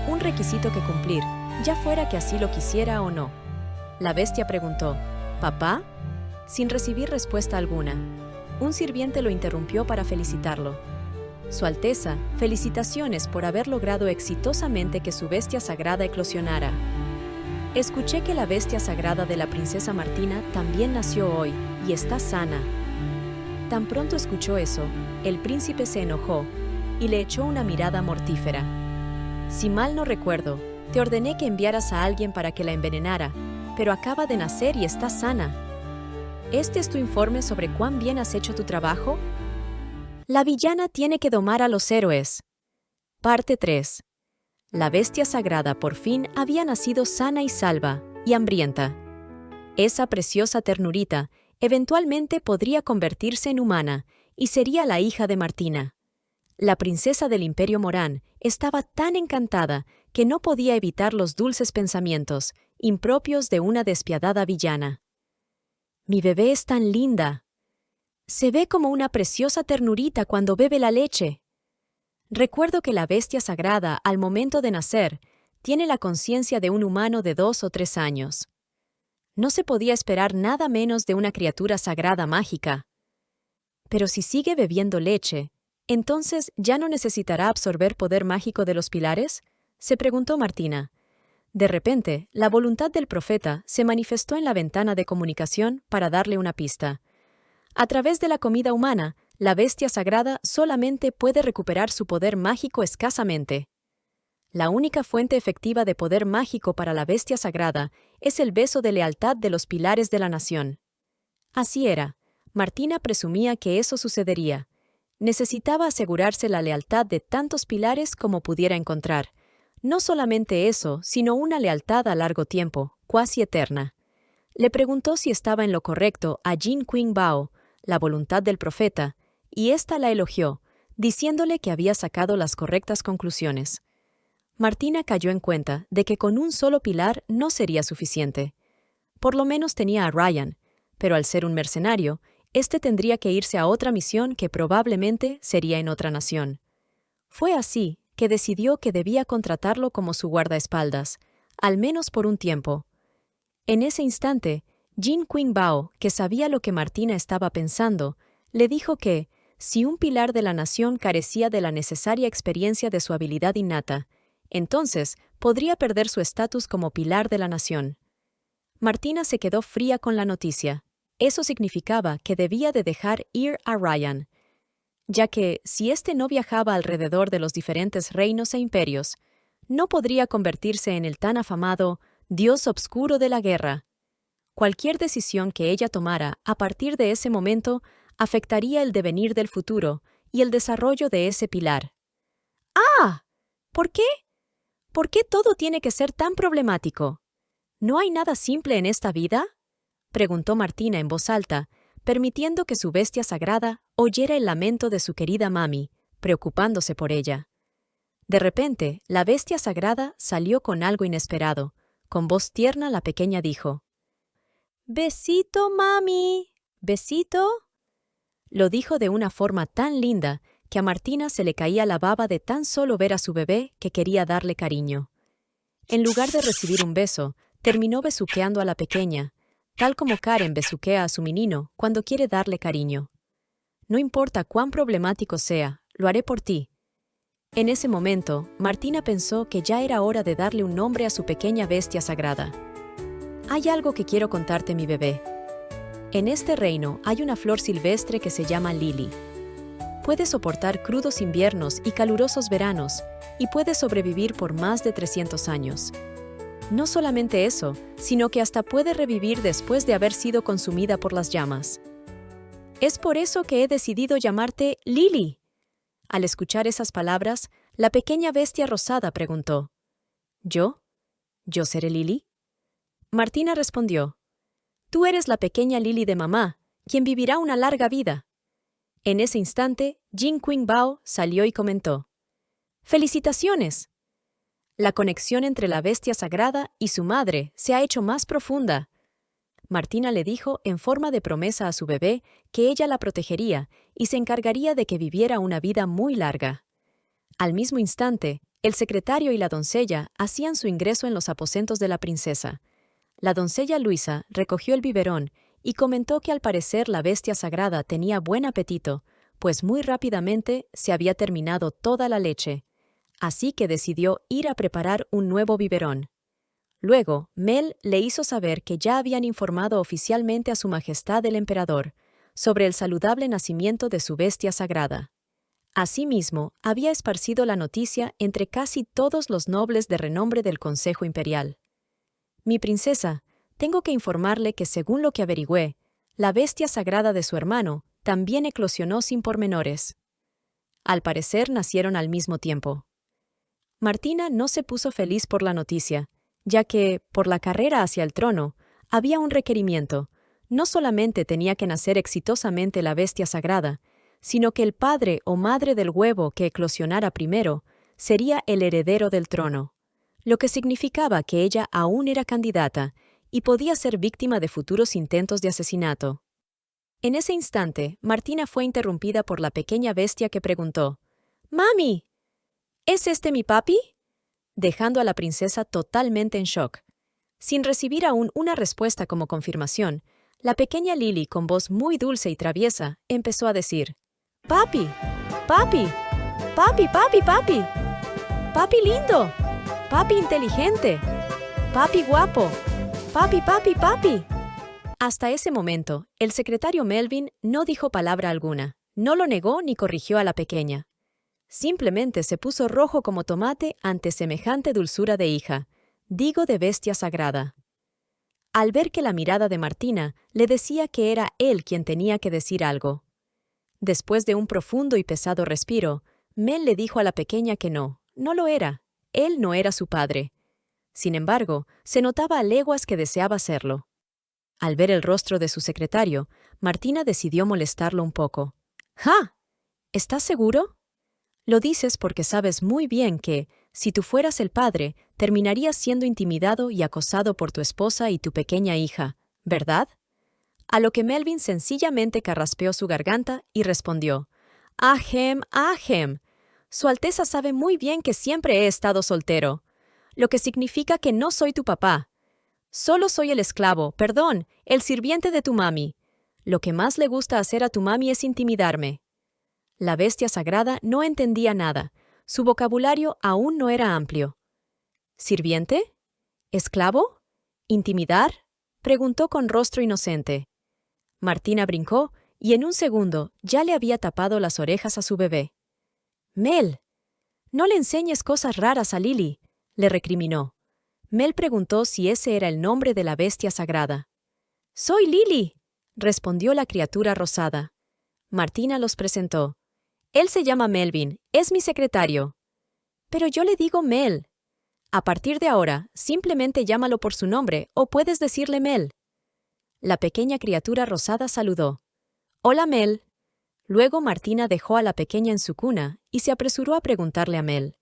Speaker 1: un requisito que cumplir, ya fuera que así lo quisiera o no. La bestia preguntó: «¿Papá?», sin recibir respuesta alguna. Un sirviente lo interrumpió para felicitarlo. «Su Alteza, felicitaciones por haber logrado exitosamente que su bestia sagrada eclosionara. Escuché que la bestia sagrada de la princesa Martina también nació hoy y está sana». Tan pronto escuchó eso, el príncipe se enojó y le echó una mirada mortífera. «Si mal no recuerdo, te ordené que enviaras a alguien para que la envenenara, pero acaba de nacer y está sana. ¿Este es tu informe sobre cuán bien has hecho tu trabajo? La villana tiene que domar a los héroes». Parte 3. La bestia sagrada por fin había nacido sana y salva, y hambrienta. Esa preciosa ternurita eventualmente podría convertirse en humana y sería la hija de Martina. La princesa del Imperio Moran estaba tan encantada que no podía evitar los dulces pensamientos, impropios de una despiadada villana. «Mi bebé es tan linda. Se ve como una preciosa ternurita cuando bebe la leche. Recuerdo que la bestia sagrada, al momento de nacer, tiene la conciencia de un humano de 2 o 3 años. No se podía esperar nada menos de una criatura sagrada mágica. Pero si sigue bebiendo leche, ¿entonces ya no necesitará absorber poder mágico de los pilares?», se preguntó Martina. De repente, la voluntad del profeta se manifestó en la ventana de comunicación para darle una pista. A través de la comida humana, la bestia sagrada solamente puede recuperar su poder mágico escasamente. La única fuente efectiva de poder mágico para la bestia sagrada es el beso de lealtad de los pilares de la nación. Así era. Martina presumía que eso sucedería. Necesitaba asegurarse la lealtad de tantos pilares como pudiera encontrar. No solamente eso, sino una lealtad a largo tiempo, cuasi eterna. Le preguntó si estaba en lo correcto a Jin Qing Bao, la voluntad del profeta, y ésta la elogió, diciéndole que había sacado las correctas conclusiones. Martina cayó en cuenta de que con un solo pilar no sería suficiente. Por lo menos tenía a Ryan, pero al ser un mercenario, éste tendría que irse a otra misión que probablemente sería en otra nación. Fue así que decidió que debía contratarlo como su guardaespaldas, al menos por un tiempo. En ese instante, Jin Qingbao, que sabía lo que Martina estaba pensando, le dijo que, si un pilar de la nación carecía de la necesaria experiencia de su habilidad innata, entonces podría perder su estatus como pilar de la nación. Martina se quedó fría con la noticia. Eso significaba que debía de dejar ir a Ryan, ya que, si éste no viajaba alrededor de los diferentes reinos e imperios, no podría convertirse en el tan afamado Dios obscuro de la guerra. Cualquier decisión que ella tomara a partir de ese momento afectaría el devenir del futuro y el desarrollo de ese pilar. ¡Ah! ¿Por qué? ¿Por qué todo tiene que ser tan problemático? ¿No hay nada simple en esta vida?, preguntó Martina en voz alta, permitiendo que su bestia sagrada oyera el lamento de su querida mami, preocupándose por ella. De repente, la bestia sagrada salió con algo inesperado. Con voz tierna, la pequeña dijo: «Besito, mami. ¿Besito?». Lo dijo de una forma tan linda que a Martina se le caía la baba de tan solo ver a su bebé que quería darle cariño. En lugar de recibir un beso, terminó besuqueando a la pequeña, tal como Karen besuquea a su menino cuando quiere darle cariño. «No importa cuán problemático sea, lo haré por ti». En ese momento, Martina pensó que ya era hora de darle un nombre a su pequeña bestia sagrada. «Hay algo que quiero contarte, mi bebé. En este reino hay una flor silvestre que se llama lili. Puede soportar crudos inviernos y calurosos veranos, y puede sobrevivir por más de 300 años. No solamente eso, sino que hasta puede revivir después de haber sido consumida por las llamas. Es por eso que he decidido llamarte Lili». Al escuchar esas palabras, la pequeña bestia rosada preguntó: «¿Yo? ¿Yo seré Lili?». Martina respondió: «Tú eres la pequeña Lili de mamá, quien vivirá una larga vida». En ese instante, Jin Qingbao salió y comentó: «¡Felicitaciones!». La conexión entre la bestia sagrada y su madre se ha hecho más profunda. Martina le dijo en forma de promesa a su bebé que ella la protegería y se encargaría de que viviera una vida muy larga. Al mismo instante, el secretario y la doncella hacían su ingreso en los aposentos de la princesa. La doncella Luisa recogió el biberón y comentó que al parecer la bestia sagrada tenía buen apetito, pues muy rápidamente se había terminado toda la leche. Así que decidió ir a preparar un nuevo biberón. Luego, Mel le hizo saber que ya habían informado oficialmente a Su Majestad el Emperador sobre el saludable nacimiento de su bestia sagrada. Asimismo, había esparcido la noticia entre casi todos los nobles de renombre del Consejo Imperial. «Mi princesa, tengo que informarle que según lo que averigüé, la bestia sagrada de su hermano también eclosionó sin pormenores. Al parecer nacieron al mismo tiempo». Martina no se puso feliz por la noticia, ya que, por la carrera hacia el trono, había un requerimiento. No solamente tenía que nacer exitosamente la bestia sagrada, sino que el padre o madre del huevo que eclosionara primero sería el heredero del trono, lo que significaba que ella aún era candidata y podía ser víctima de futuros intentos de asesinato. En ese instante, Martina fue interrumpida por la pequeña bestia que preguntó: «¡Mami! ¿Es este mi papi?», dejando a la princesa totalmente en shock. Sin recibir aún una respuesta como confirmación, la pequeña Lili, con voz muy dulce y traviesa, empezó a decir: «¡Papi! ¡Papi! ¡Papi, papi, papi! ¡Papi lindo! ¡Papi inteligente! ¡Papi guapo! ¡Papi, papi, papi!». Hasta ese momento, el secretario Melvin no dijo palabra alguna, no lo negó ni corrigió a la pequeña. Simplemente se puso rojo como tomate ante semejante dulzura de hija, digo de bestia sagrada. Al ver que la mirada de Martina le decía que era él quien tenía que decir algo. Después de un profundo y pesado respiro, Mel le dijo a la pequeña que no lo era. Él no era su padre. Sin embargo, se notaba a leguas que deseaba serlo. Al ver el rostro de su secretario, Martina decidió molestarlo un poco. «¡Ja! ¿Estás seguro? Lo dices porque sabes muy bien que, Si tú fueras el padre, terminarías siendo intimidado y acosado por tu esposa y tu pequeña hija, ¿verdad? A lo que Melvin sencillamente carraspeó su garganta y respondió: «Ahem, ahem. Su Alteza sabe muy bien que siempre he estado soltero, lo que significa que no soy tu papá. Solo soy el esclavo, perdón, el sirviente de tu mami. Lo que más le gusta hacer a tu mami es intimidarme». La bestia sagrada no entendía nada. Su vocabulario aún no era amplio. ¿Sirviente? ¿Esclavo? ¿Intimidar?, preguntó con rostro inocente. Martina brincó y en un segundo ya le había tapado las orejas a su bebé. «Mel, no le enseñes cosas raras a Lily», le recriminó. Mel preguntó si ese era el nombre de la bestia sagrada. «Soy Lily», respondió la criatura rosada. Martina los presentó. «Él se llama Melvin, es mi secretario». «Pero yo le digo Mel». «A partir de ahora, simplemente llámalo por su nombre o puedes decirle Mel». La pequeña criatura rosada saludó. «Hola, Mel». Luego Martina dejó a la pequeña en su cuna y se apresuró a preguntarle a Mel: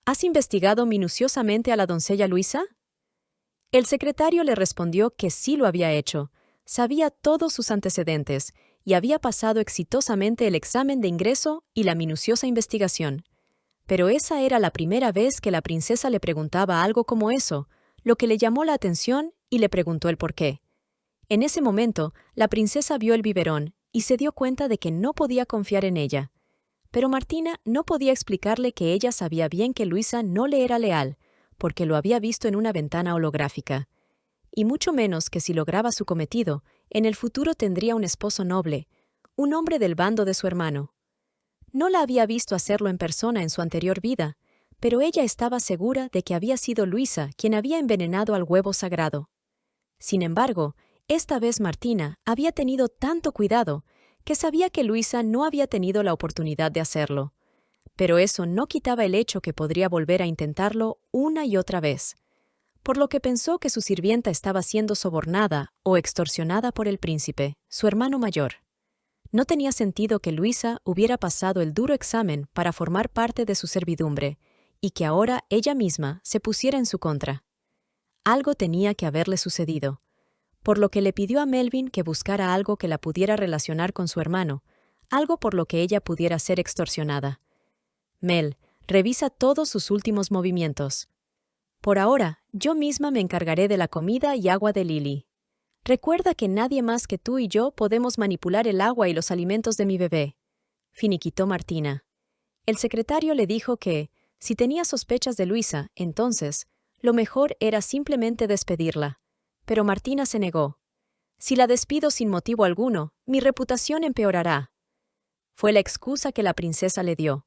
Speaker 1: «¿Has investigado minuciosamente a la doncella Luisa?». El secretario le respondió que sí lo había hecho, sabía todos sus antecedentes y había pasado exitosamente el examen de ingreso y la minuciosa investigación. Pero esa era la primera vez que la princesa le preguntaba algo como eso, lo que le llamó la atención y le preguntó el porqué. En ese momento, la princesa vio el biberón y se dio cuenta de que no podía confiar en ella. Pero Martina no podía explicarle que ella sabía bien que Luisa no le era leal, porque lo había visto en una ventana holográfica. Y mucho menos que si lograba su cometido, en el futuro tendría un esposo noble, un hombre del bando de su hermano. No la había visto hacerlo en persona en su anterior vida, pero ella estaba segura de que había sido Luisa quien había envenenado al huevo sagrado. Sin embargo, esta vez Martina había tenido tanto cuidado que sabía que Luisa no había tenido la oportunidad de hacerlo. Pero eso no quitaba el hecho que podría volver a intentarlo una y otra vez, por lo que pensó que su sirvienta estaba siendo sobornada o extorsionada por el príncipe, su hermano mayor. No tenía sentido que Luisa hubiera pasado el duro examen para formar parte de su servidumbre y que ahora ella misma se pusiera en su contra. Algo tenía que haberle sucedido, por lo que le pidió a Melvin que buscara algo que la pudiera relacionar con su hermano, algo por lo que ella pudiera ser extorsionada. «Mel, revisa todos sus últimos movimientos. Por ahora, yo misma me encargaré de la comida y agua de Lily. Recuerda que nadie más que tú y yo podemos manipular el agua y los alimentos de mi bebé», finiquitó Martina. El secretario le dijo que, si tenía sospechas de Luisa, entonces, lo mejor era simplemente despedirla. Pero Martina se negó. «Si la despido sin motivo alguno, mi reputación empeorará». Fue la excusa que la princesa le dio.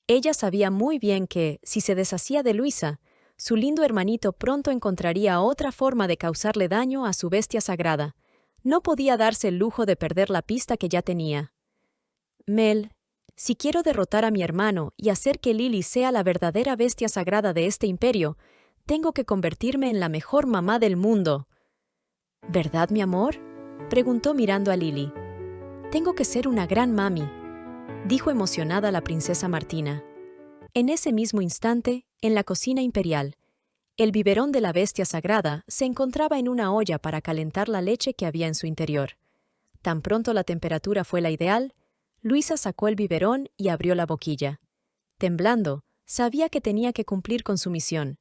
Speaker 1: Ella sabía muy bien que, si se deshacía de Luisa, su lindo hermanito pronto encontraría otra forma de causarle daño a su bestia sagrada. No podía darse el lujo de perder la pista que ya tenía. «Mel, si quiero derrotar a mi hermano y hacer que Lily sea la verdadera bestia sagrada de este imperio, tengo que convertirme en la mejor mamá del mundo». «¿Verdad, mi amor?», preguntó mirando a Lily. «Tengo que ser una gran mami», dijo emocionada la princesa Martina. En ese mismo instante, en la cocina imperial, el biberón de la bestia sagrada se encontraba en una olla para calentar la leche que había en su interior. Tan pronto la temperatura fue la ideal, Luisa sacó el biberón y abrió la boquilla. Temblando, sabía que tenía que cumplir con su misión.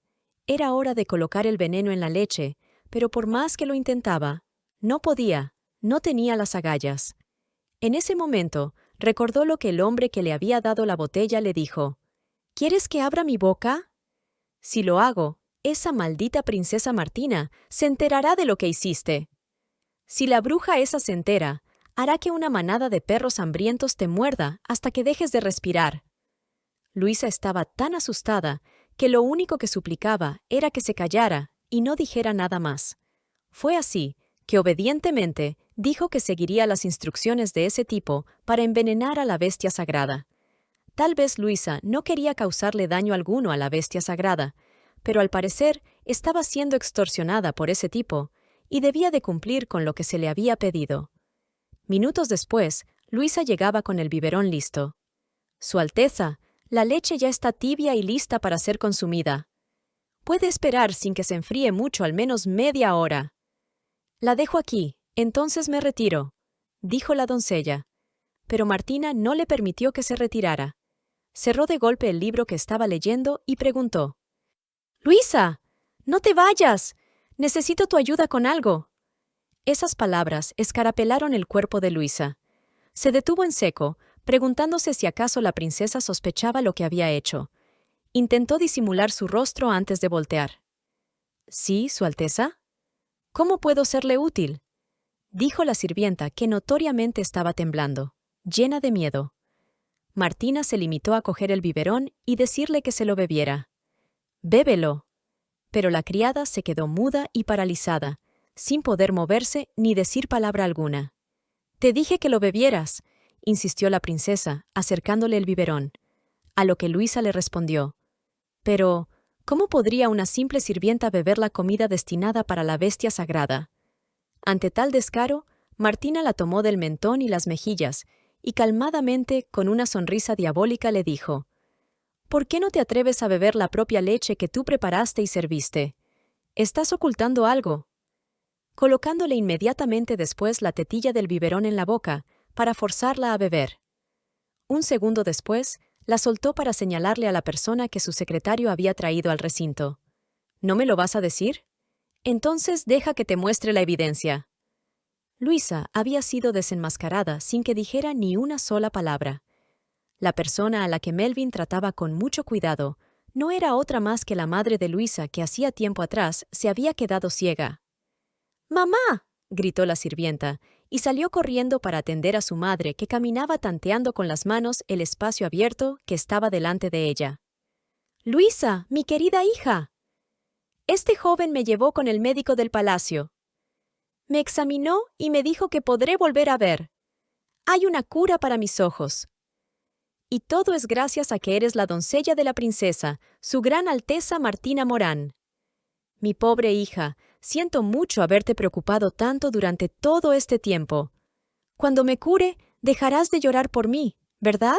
Speaker 1: Era hora de colocar el veneno en la leche, pero por más que lo intentaba, no podía, no tenía las agallas. En ese momento, recordó lo que el hombre que le había dado la botella le dijo. «¿Quieres que abra mi boca? Si lo hago, esa maldita princesa Martina se enterará de lo que hiciste. Si la bruja esa se entera, hará que una manada de perros hambrientos te muerda hasta que dejes de respirar». Luisa estaba tan asustada que lo único que suplicaba era que se callara y no dijera nada más. Fue así que obedientemente dijo que seguiría las instrucciones de ese tipo para envenenar a la bestia sagrada. Tal vez Luisa no quería causarle daño alguno a la bestia sagrada, pero al parecer estaba siendo extorsionada por ese tipo y debía de cumplir con lo que se le había pedido. Minutos después, Luisa llegaba con el biberón listo. «Su Alteza, La leche ya está tibia y lista para ser consumida. Puede esperar sin que se enfríe mucho, al menos media hora. La dejo aquí, entonces me retiro, dijo la doncella. Pero Martina no le permitió que se retirara. Cerró de golpe el libro que estaba leyendo y preguntó: «Luisa, no te vayas. Necesito tu ayuda con algo». Esas palabras escarapelaron el cuerpo de Luisa. Se detuvo en seco, preguntándose si acaso la princesa sospechaba lo que había hecho. Intentó disimular su rostro antes de voltear. «¿Sí, Su Alteza? ¿Cómo puedo serle útil?», dijo la sirvienta, que notoriamente estaba temblando, llena de miedo. Martina se limitó a coger el biberón y decirle que se lo bebiera. «Bébelo». Pero la criada se quedó muda y paralizada, sin poder moverse ni decir palabra alguna. «Te dije que lo bebieras», insistió la princesa, acercándole el biberón. A lo que Luisa le respondió: «Pero, ¿cómo podría una simple sirvienta beber la comida destinada para la bestia sagrada?». Ante tal descaro, Martina la tomó del mentón y las mejillas, y calmadamente, con una sonrisa diabólica, le dijo: «¿Por qué no te atreves a beber la propia leche que tú preparaste y serviste? Estás ocultando algo». Colocándole inmediatamente después la tetilla del biberón en la boca, para forzarla a beber. Un segundo después, la soltó para señalarle a la persona que su secretario había traído al recinto. «¿No me lo vas a decir? Entonces deja que te muestre la evidencia». Luisa había sido desenmascarada sin que dijera ni una sola palabra. La persona a la que Melvin trataba con mucho cuidado no era otra más que la madre de Luisa, que hacía tiempo atrás se había quedado ciega. «¡Mamá!», gritó la sirvienta, y salió corriendo para atender a su madre, que caminaba tanteando con las manos el espacio abierto que estaba delante de ella. «Luisa, mi querida hija. Este joven me llevó con el médico del palacio. Me examinó y me dijo que podré volver a ver. Hay una cura para mis ojos. Y todo es gracias a que eres la doncella de la princesa, su Gran Alteza Martina Morán. Mi pobre hija, siento mucho haberte preocupado tanto durante todo este tiempo. Cuando me cure, dejarás de llorar por mí, ¿verdad?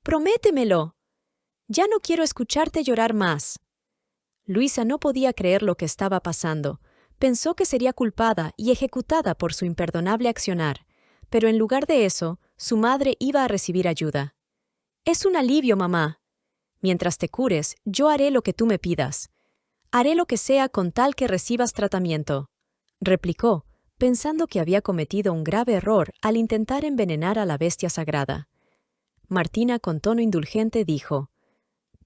Speaker 1: Prométemelo. Ya no quiero escucharte llorar más». Luisa no podía creer lo que estaba pasando. Pensó que sería culpada y ejecutada por su imperdonable accionar, pero en lugar de eso, su madre iba a recibir ayuda. «Es un alivio, mamá. Mientras te cures, yo haré lo que tú me pidas. Haré lo que sea con tal que recibas tratamiento», replicó, pensando que había cometido un grave error al intentar envenenar a la bestia sagrada. Martina, con tono indulgente, dijo: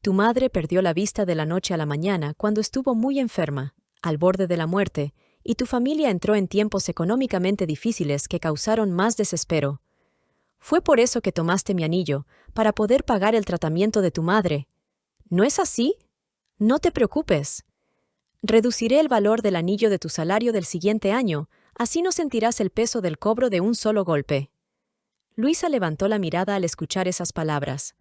Speaker 1: «Tu madre perdió la vista de la noche a la mañana cuando estuvo muy enferma, al borde de la muerte, y tu familia entró en tiempos económicamente difíciles que causaron más desespero. Fue por eso que tomaste mi anillo, para poder pagar el tratamiento de tu madre. ¿No es así? No te preocupes. Reduciré el valor del anillo de tu salario del siguiente año, así no sentirás el peso del cobro de un solo golpe». Luisa levantó la mirada al escuchar esas palabras.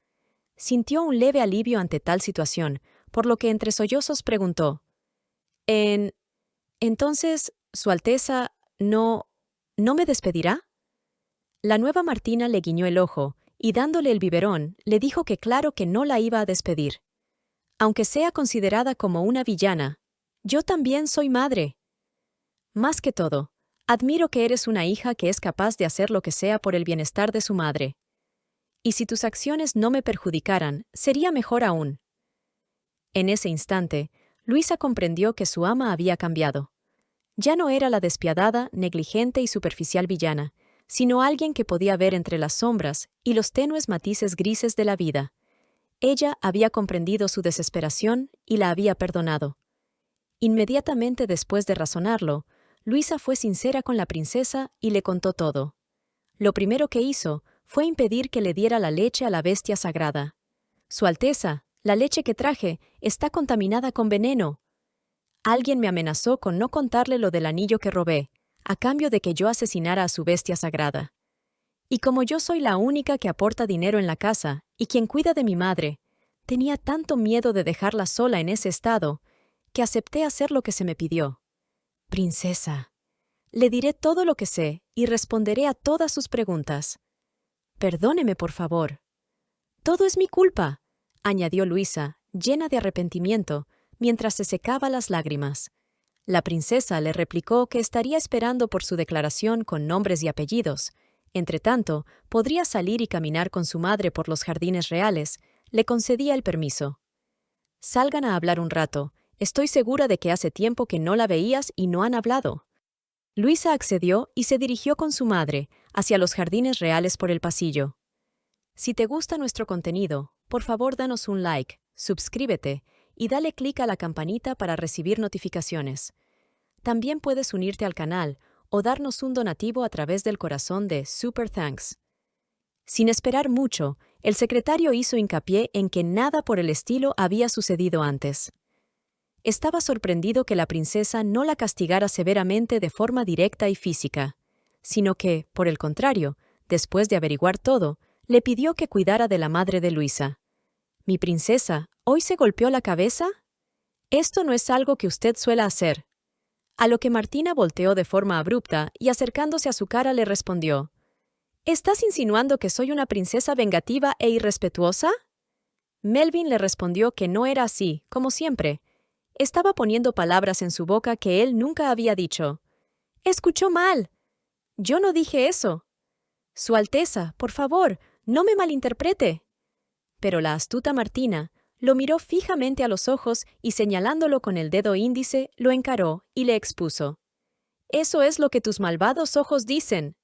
Speaker 1: Sintió un leve alivio ante tal situación, por lo que entre sollozos preguntó: «Entonces, Su Alteza, ¿no me despedirá?». La nueva Martina le guiñó el ojo, y dándole el biberón, le dijo que claro que no la iba a despedir. «Aunque sea considerada como una villana, yo también soy madre. Más que todo, admiro que eres una hija que es capaz de hacer lo que sea por el bienestar de su madre. Y si tus acciones no me perjudicaran, sería mejor aún». En ese instante, Luisa comprendió que su ama había cambiado. Ya no era la despiadada, negligente y superficial villana, sino alguien que podía ver entre las sombras y los tenues matices grises de la vida. Ella había comprendido su desesperación y la había perdonado. Inmediatamente después de razonarlo, Luisa fue sincera con la princesa y le contó todo. Lo primero que hizo fue impedir que le diera la leche a la bestia sagrada. «Su Alteza, la leche que traje está contaminada con veneno. Alguien me amenazó con no contarle lo del anillo que robé, a cambio de que yo asesinara a su bestia sagrada. Y como yo soy la única que aporta dinero en la casa y quien cuida de mi madre, tenía tanto miedo de dejarla sola en ese estado, que acepté hacer lo que se me pidió. Princesa, le diré todo lo que sé y responderé a todas sus preguntas. Perdóneme, por favor. Todo es mi culpa. añadió Luisa, llena de arrepentimiento, mientras se secaba las lágrimas. La princesa le replicó que estaría esperando por su declaración con nombres y apellidos. Entretanto, podría salir y caminar con su madre por los jardines reales. Le concedía el permiso. Salgan a hablar un rato. Estoy segura de que hace tiempo que no la veías y no han hablado. Luisa accedió y se dirigió con su madre hacia los jardines reales por el pasillo. Si te gusta nuestro contenido, por favor danos un like, suscríbete y dale clic a la campanita para recibir notificaciones. También puedes unirte al canal o darnos un donativo a través del corazón de Super Thanks. Sin esperar mucho, el secretario hizo hincapié en que nada por el estilo había sucedido antes. Estaba sorprendido que la princesa no la castigara severamente de forma directa y física, sino que, por el contrario, después de averiguar todo, le pidió que cuidara de la madre de Luisa. «Mi princesa, ¿hoy se golpeó la cabeza? Esto no es algo que usted suela hacer». A lo que Martina volteó de forma abrupta y acercándose a su cara le respondió: «¿Estás insinuando que soy una princesa vengativa e irrespetuosa?» Melvin le respondió que no era así, como siempre. Estaba poniendo palabras en su boca que él nunca había dicho. «Escuchó mal. Yo no dije eso. Su Alteza, por favor, no me malinterprete». Pero la astuta Martina lo miró fijamente a los ojos y señalándolo con el dedo índice, lo encaró y le expuso. «Eso es lo que tus malvados ojos dicen.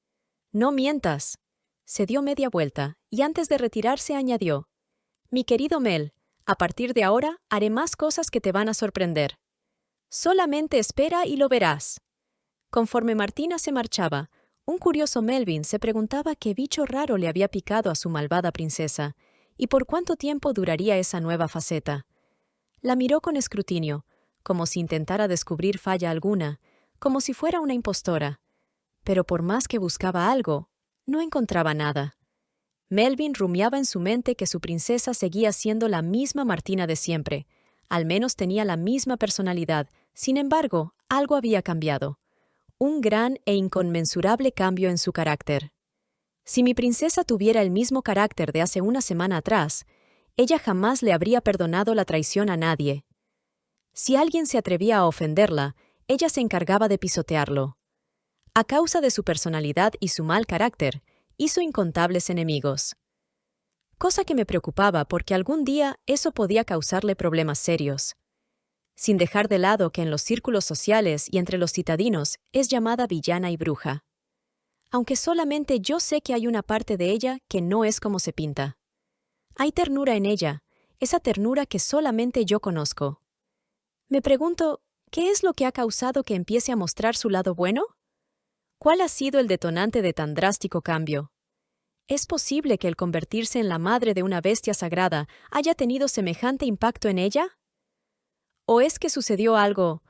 Speaker 1: No mientas». Se dio media vuelta y antes de retirarse añadió: «Mi querido Mel, a partir de ahora haré más cosas que te van a sorprender. Solamente espera y lo verás». Conforme Martina se marchaba, un curioso Melvin se preguntaba qué bicho raro le había picado a su malvada princesa y por cuánto tiempo duraría esa nueva faceta. La miró con escrutinio, como si intentara descubrir falla alguna, como si fuera una impostora. Pero por más que buscaba algo, no encontraba nada. Melvin rumiaba en su mente que su princesa seguía siendo la misma Martina de siempre. Al menos tenía la misma personalidad. Sin embargo, algo había cambiado. Un gran e inconmensurable cambio en su carácter. Si mi princesa tuviera el mismo carácter de hace una semana atrás, ella jamás le habría perdonado la traición a nadie. Si alguien se atrevía a ofenderla, ella se encargaba de pisotearlo. A causa de su personalidad y su mal carácter, hizo incontables enemigos. Cosa que me preocupaba porque algún día eso podía causarle problemas serios. Sin dejar de lado que en los círculos sociales y entre los citadinos es llamada villana y bruja. Aunque solamente yo sé que hay una parte de ella que no es como se pinta. Hay ternura en ella, esa ternura que solamente yo conozco. Me pregunto, ¿qué es lo que ha causado que empiece a mostrar su lado bueno? ¿Cuál ha sido el detonante de tan drástico cambio? ¿Es posible que el convertirse en la madre de una bestia sagrada haya tenido semejante impacto en ella? ¿O es que sucedió algo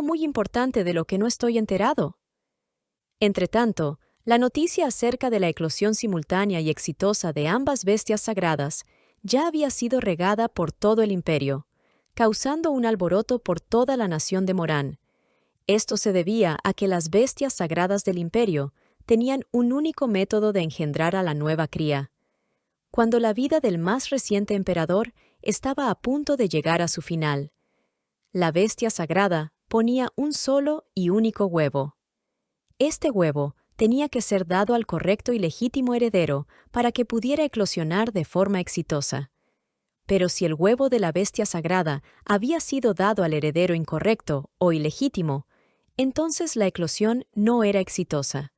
Speaker 1: muy importante de lo que no estoy enterado? Entretanto, la noticia acerca de la eclosión simultánea y exitosa de ambas bestias sagradas ya había sido regada por todo el imperio, causando un alboroto por toda la nación de Morán. Esto se debía a que las bestias sagradas del imperio tenían un único método de engendrar a la nueva cría. Cuando la vida del más reciente emperador estaba a punto de llegar a su final, la bestia sagrada ponía un solo y único huevo. Este huevo tenía que ser dado al correcto y legítimo heredero para que pudiera eclosionar de forma exitosa. Pero si el huevo de la bestia sagrada había sido dado al heredero incorrecto o ilegítimo, entonces la eclosión no era exitosa.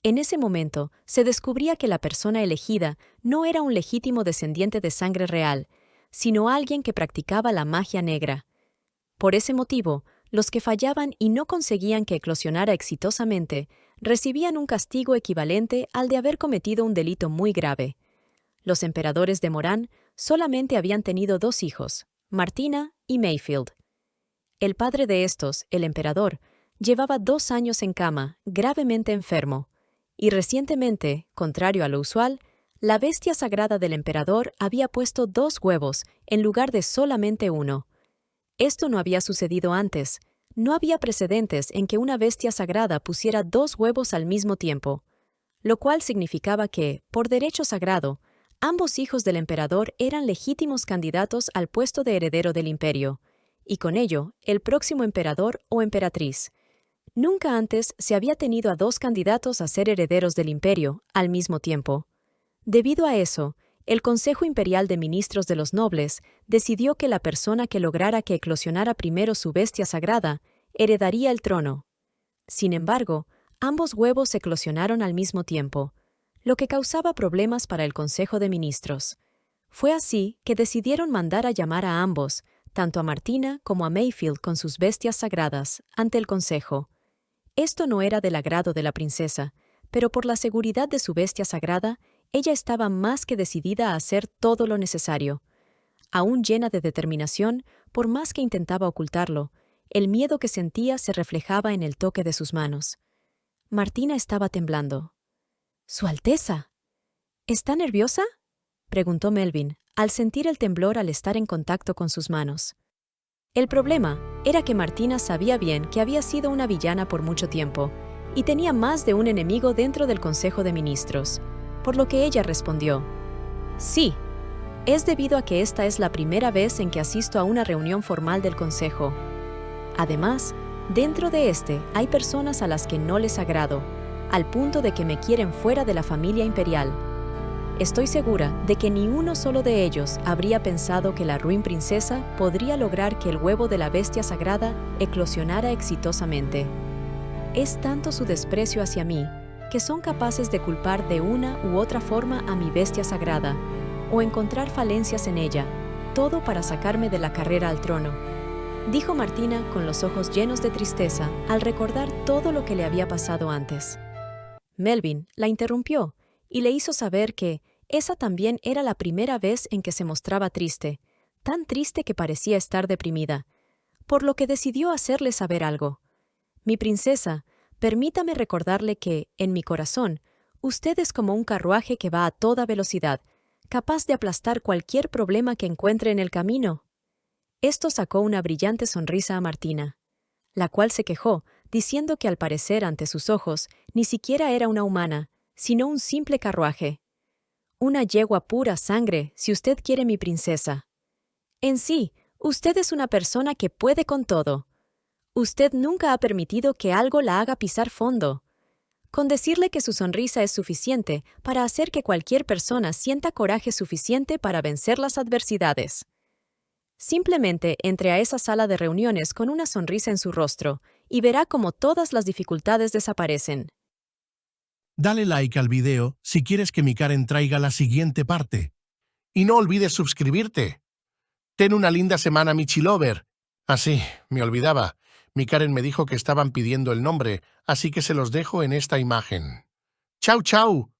Speaker 1: En ese momento se descubría que la persona elegida no era un legítimo descendiente de sangre real, sino alguien que practicaba la magia negra. Por ese motivo, los que fallaban y no conseguían que eclosionara exitosamente recibían un castigo equivalente al de haber cometido un delito muy grave. Los emperadores de Morán solamente habían tenido 2 hijos, Martina y Mayfield. El padre de estos, el emperador, llevaba 2 años en cama, gravemente enfermo, y recientemente, contrario a lo usual, la bestia sagrada del emperador había puesto 2 huevos en lugar de solamente 1. Esto no había sucedido antes. No había precedentes en que una bestia sagrada pusiera 2 huevos al mismo tiempo, lo cual significaba que, por derecho sagrado, Ambos hijos del emperador eran legítimos candidatos al puesto de heredero del imperio, y con ello, el próximo emperador o emperatriz. Nunca antes se había tenido a dos candidatos a ser herederos del imperio al mismo tiempo. Debido a eso, el Consejo Imperial de Ministros de los Nobles decidió que la persona que lograra que eclosionara primero su bestia sagrada heredaría el trono. Sin embargo, ambos huevos eclosionaron al mismo tiempo, lo que causaba problemas para el Consejo de Ministros. Fue así que decidieron mandar a llamar a ambos, tanto a Martina como a Mayfield con sus bestias sagradas, ante el Consejo. Esto no era del agrado de la princesa, pero por la seguridad de su bestia sagrada, ella estaba más que decidida a hacer todo lo necesario. Aún llena de determinación, por más que intentaba ocultarlo, el miedo que sentía se reflejaba en el toque de sus manos. Martina estaba temblando. —¡Su Alteza! ¿Está nerviosa? —preguntó Melvin, al sentir el temblor al estar en contacto con sus manos. El problema era que Martina sabía bien que había sido una villana por mucho tiempo y tenía más de un enemigo dentro del Consejo de Ministros, por lo que ella respondió: «Sí, es debido a que esta es la primera vez en que asisto a una reunión formal del Consejo. Además, dentro de este hay personas a las que no les agrado, al punto de que me quieren fuera de la familia imperial. Estoy segura de que ni uno solo de ellos habría pensado que la ruin princesa podría lograr que el huevo de la bestia sagrada eclosionara exitosamente. Es tanto su desprecio hacia mí que son capaces de culpar de una u otra forma a mi bestia sagrada o encontrar falencias en ella, todo para sacarme de la carrera al trono», dijo Martina con los ojos llenos de tristeza al recordar todo lo que le había pasado antes. Melvin la interrumpió y le hizo saber que esa también era la primera vez en que se mostraba triste, tan triste que parecía estar deprimida, por lo que decidió hacerle saber algo. «Mi princesa, permítame recordarle que, en mi corazón, usted es como un carruaje que va a toda velocidad, capaz de aplastar cualquier problema que encuentre en el camino». Esto sacó una brillante sonrisa a Martina, la cual se quejó, diciendo que al parecer ante sus ojos ni siquiera era una humana, sino un simple carruaje. «Una yegua pura sangre, si usted quiere, mi princesa. En sí, usted es una persona que puede con todo. Usted nunca ha permitido que algo la haga pisar fondo. Con decirle que su sonrisa es suficiente para hacer que cualquier persona sienta coraje suficiente para vencer las adversidades. Simplemente entre a esa sala de reuniones con una sonrisa en su rostro y verá cómo todas las dificultades desaparecen».
Speaker 2: Dale like al video si quieres que mi Karen traiga la siguiente parte. Y no olvides suscribirte. Ten una linda semana, Michilover. Sí, me olvidaba. Mi Karen me dijo que estaban pidiendo el nombre, así que se los dejo en esta imagen. ¡Chau, chau!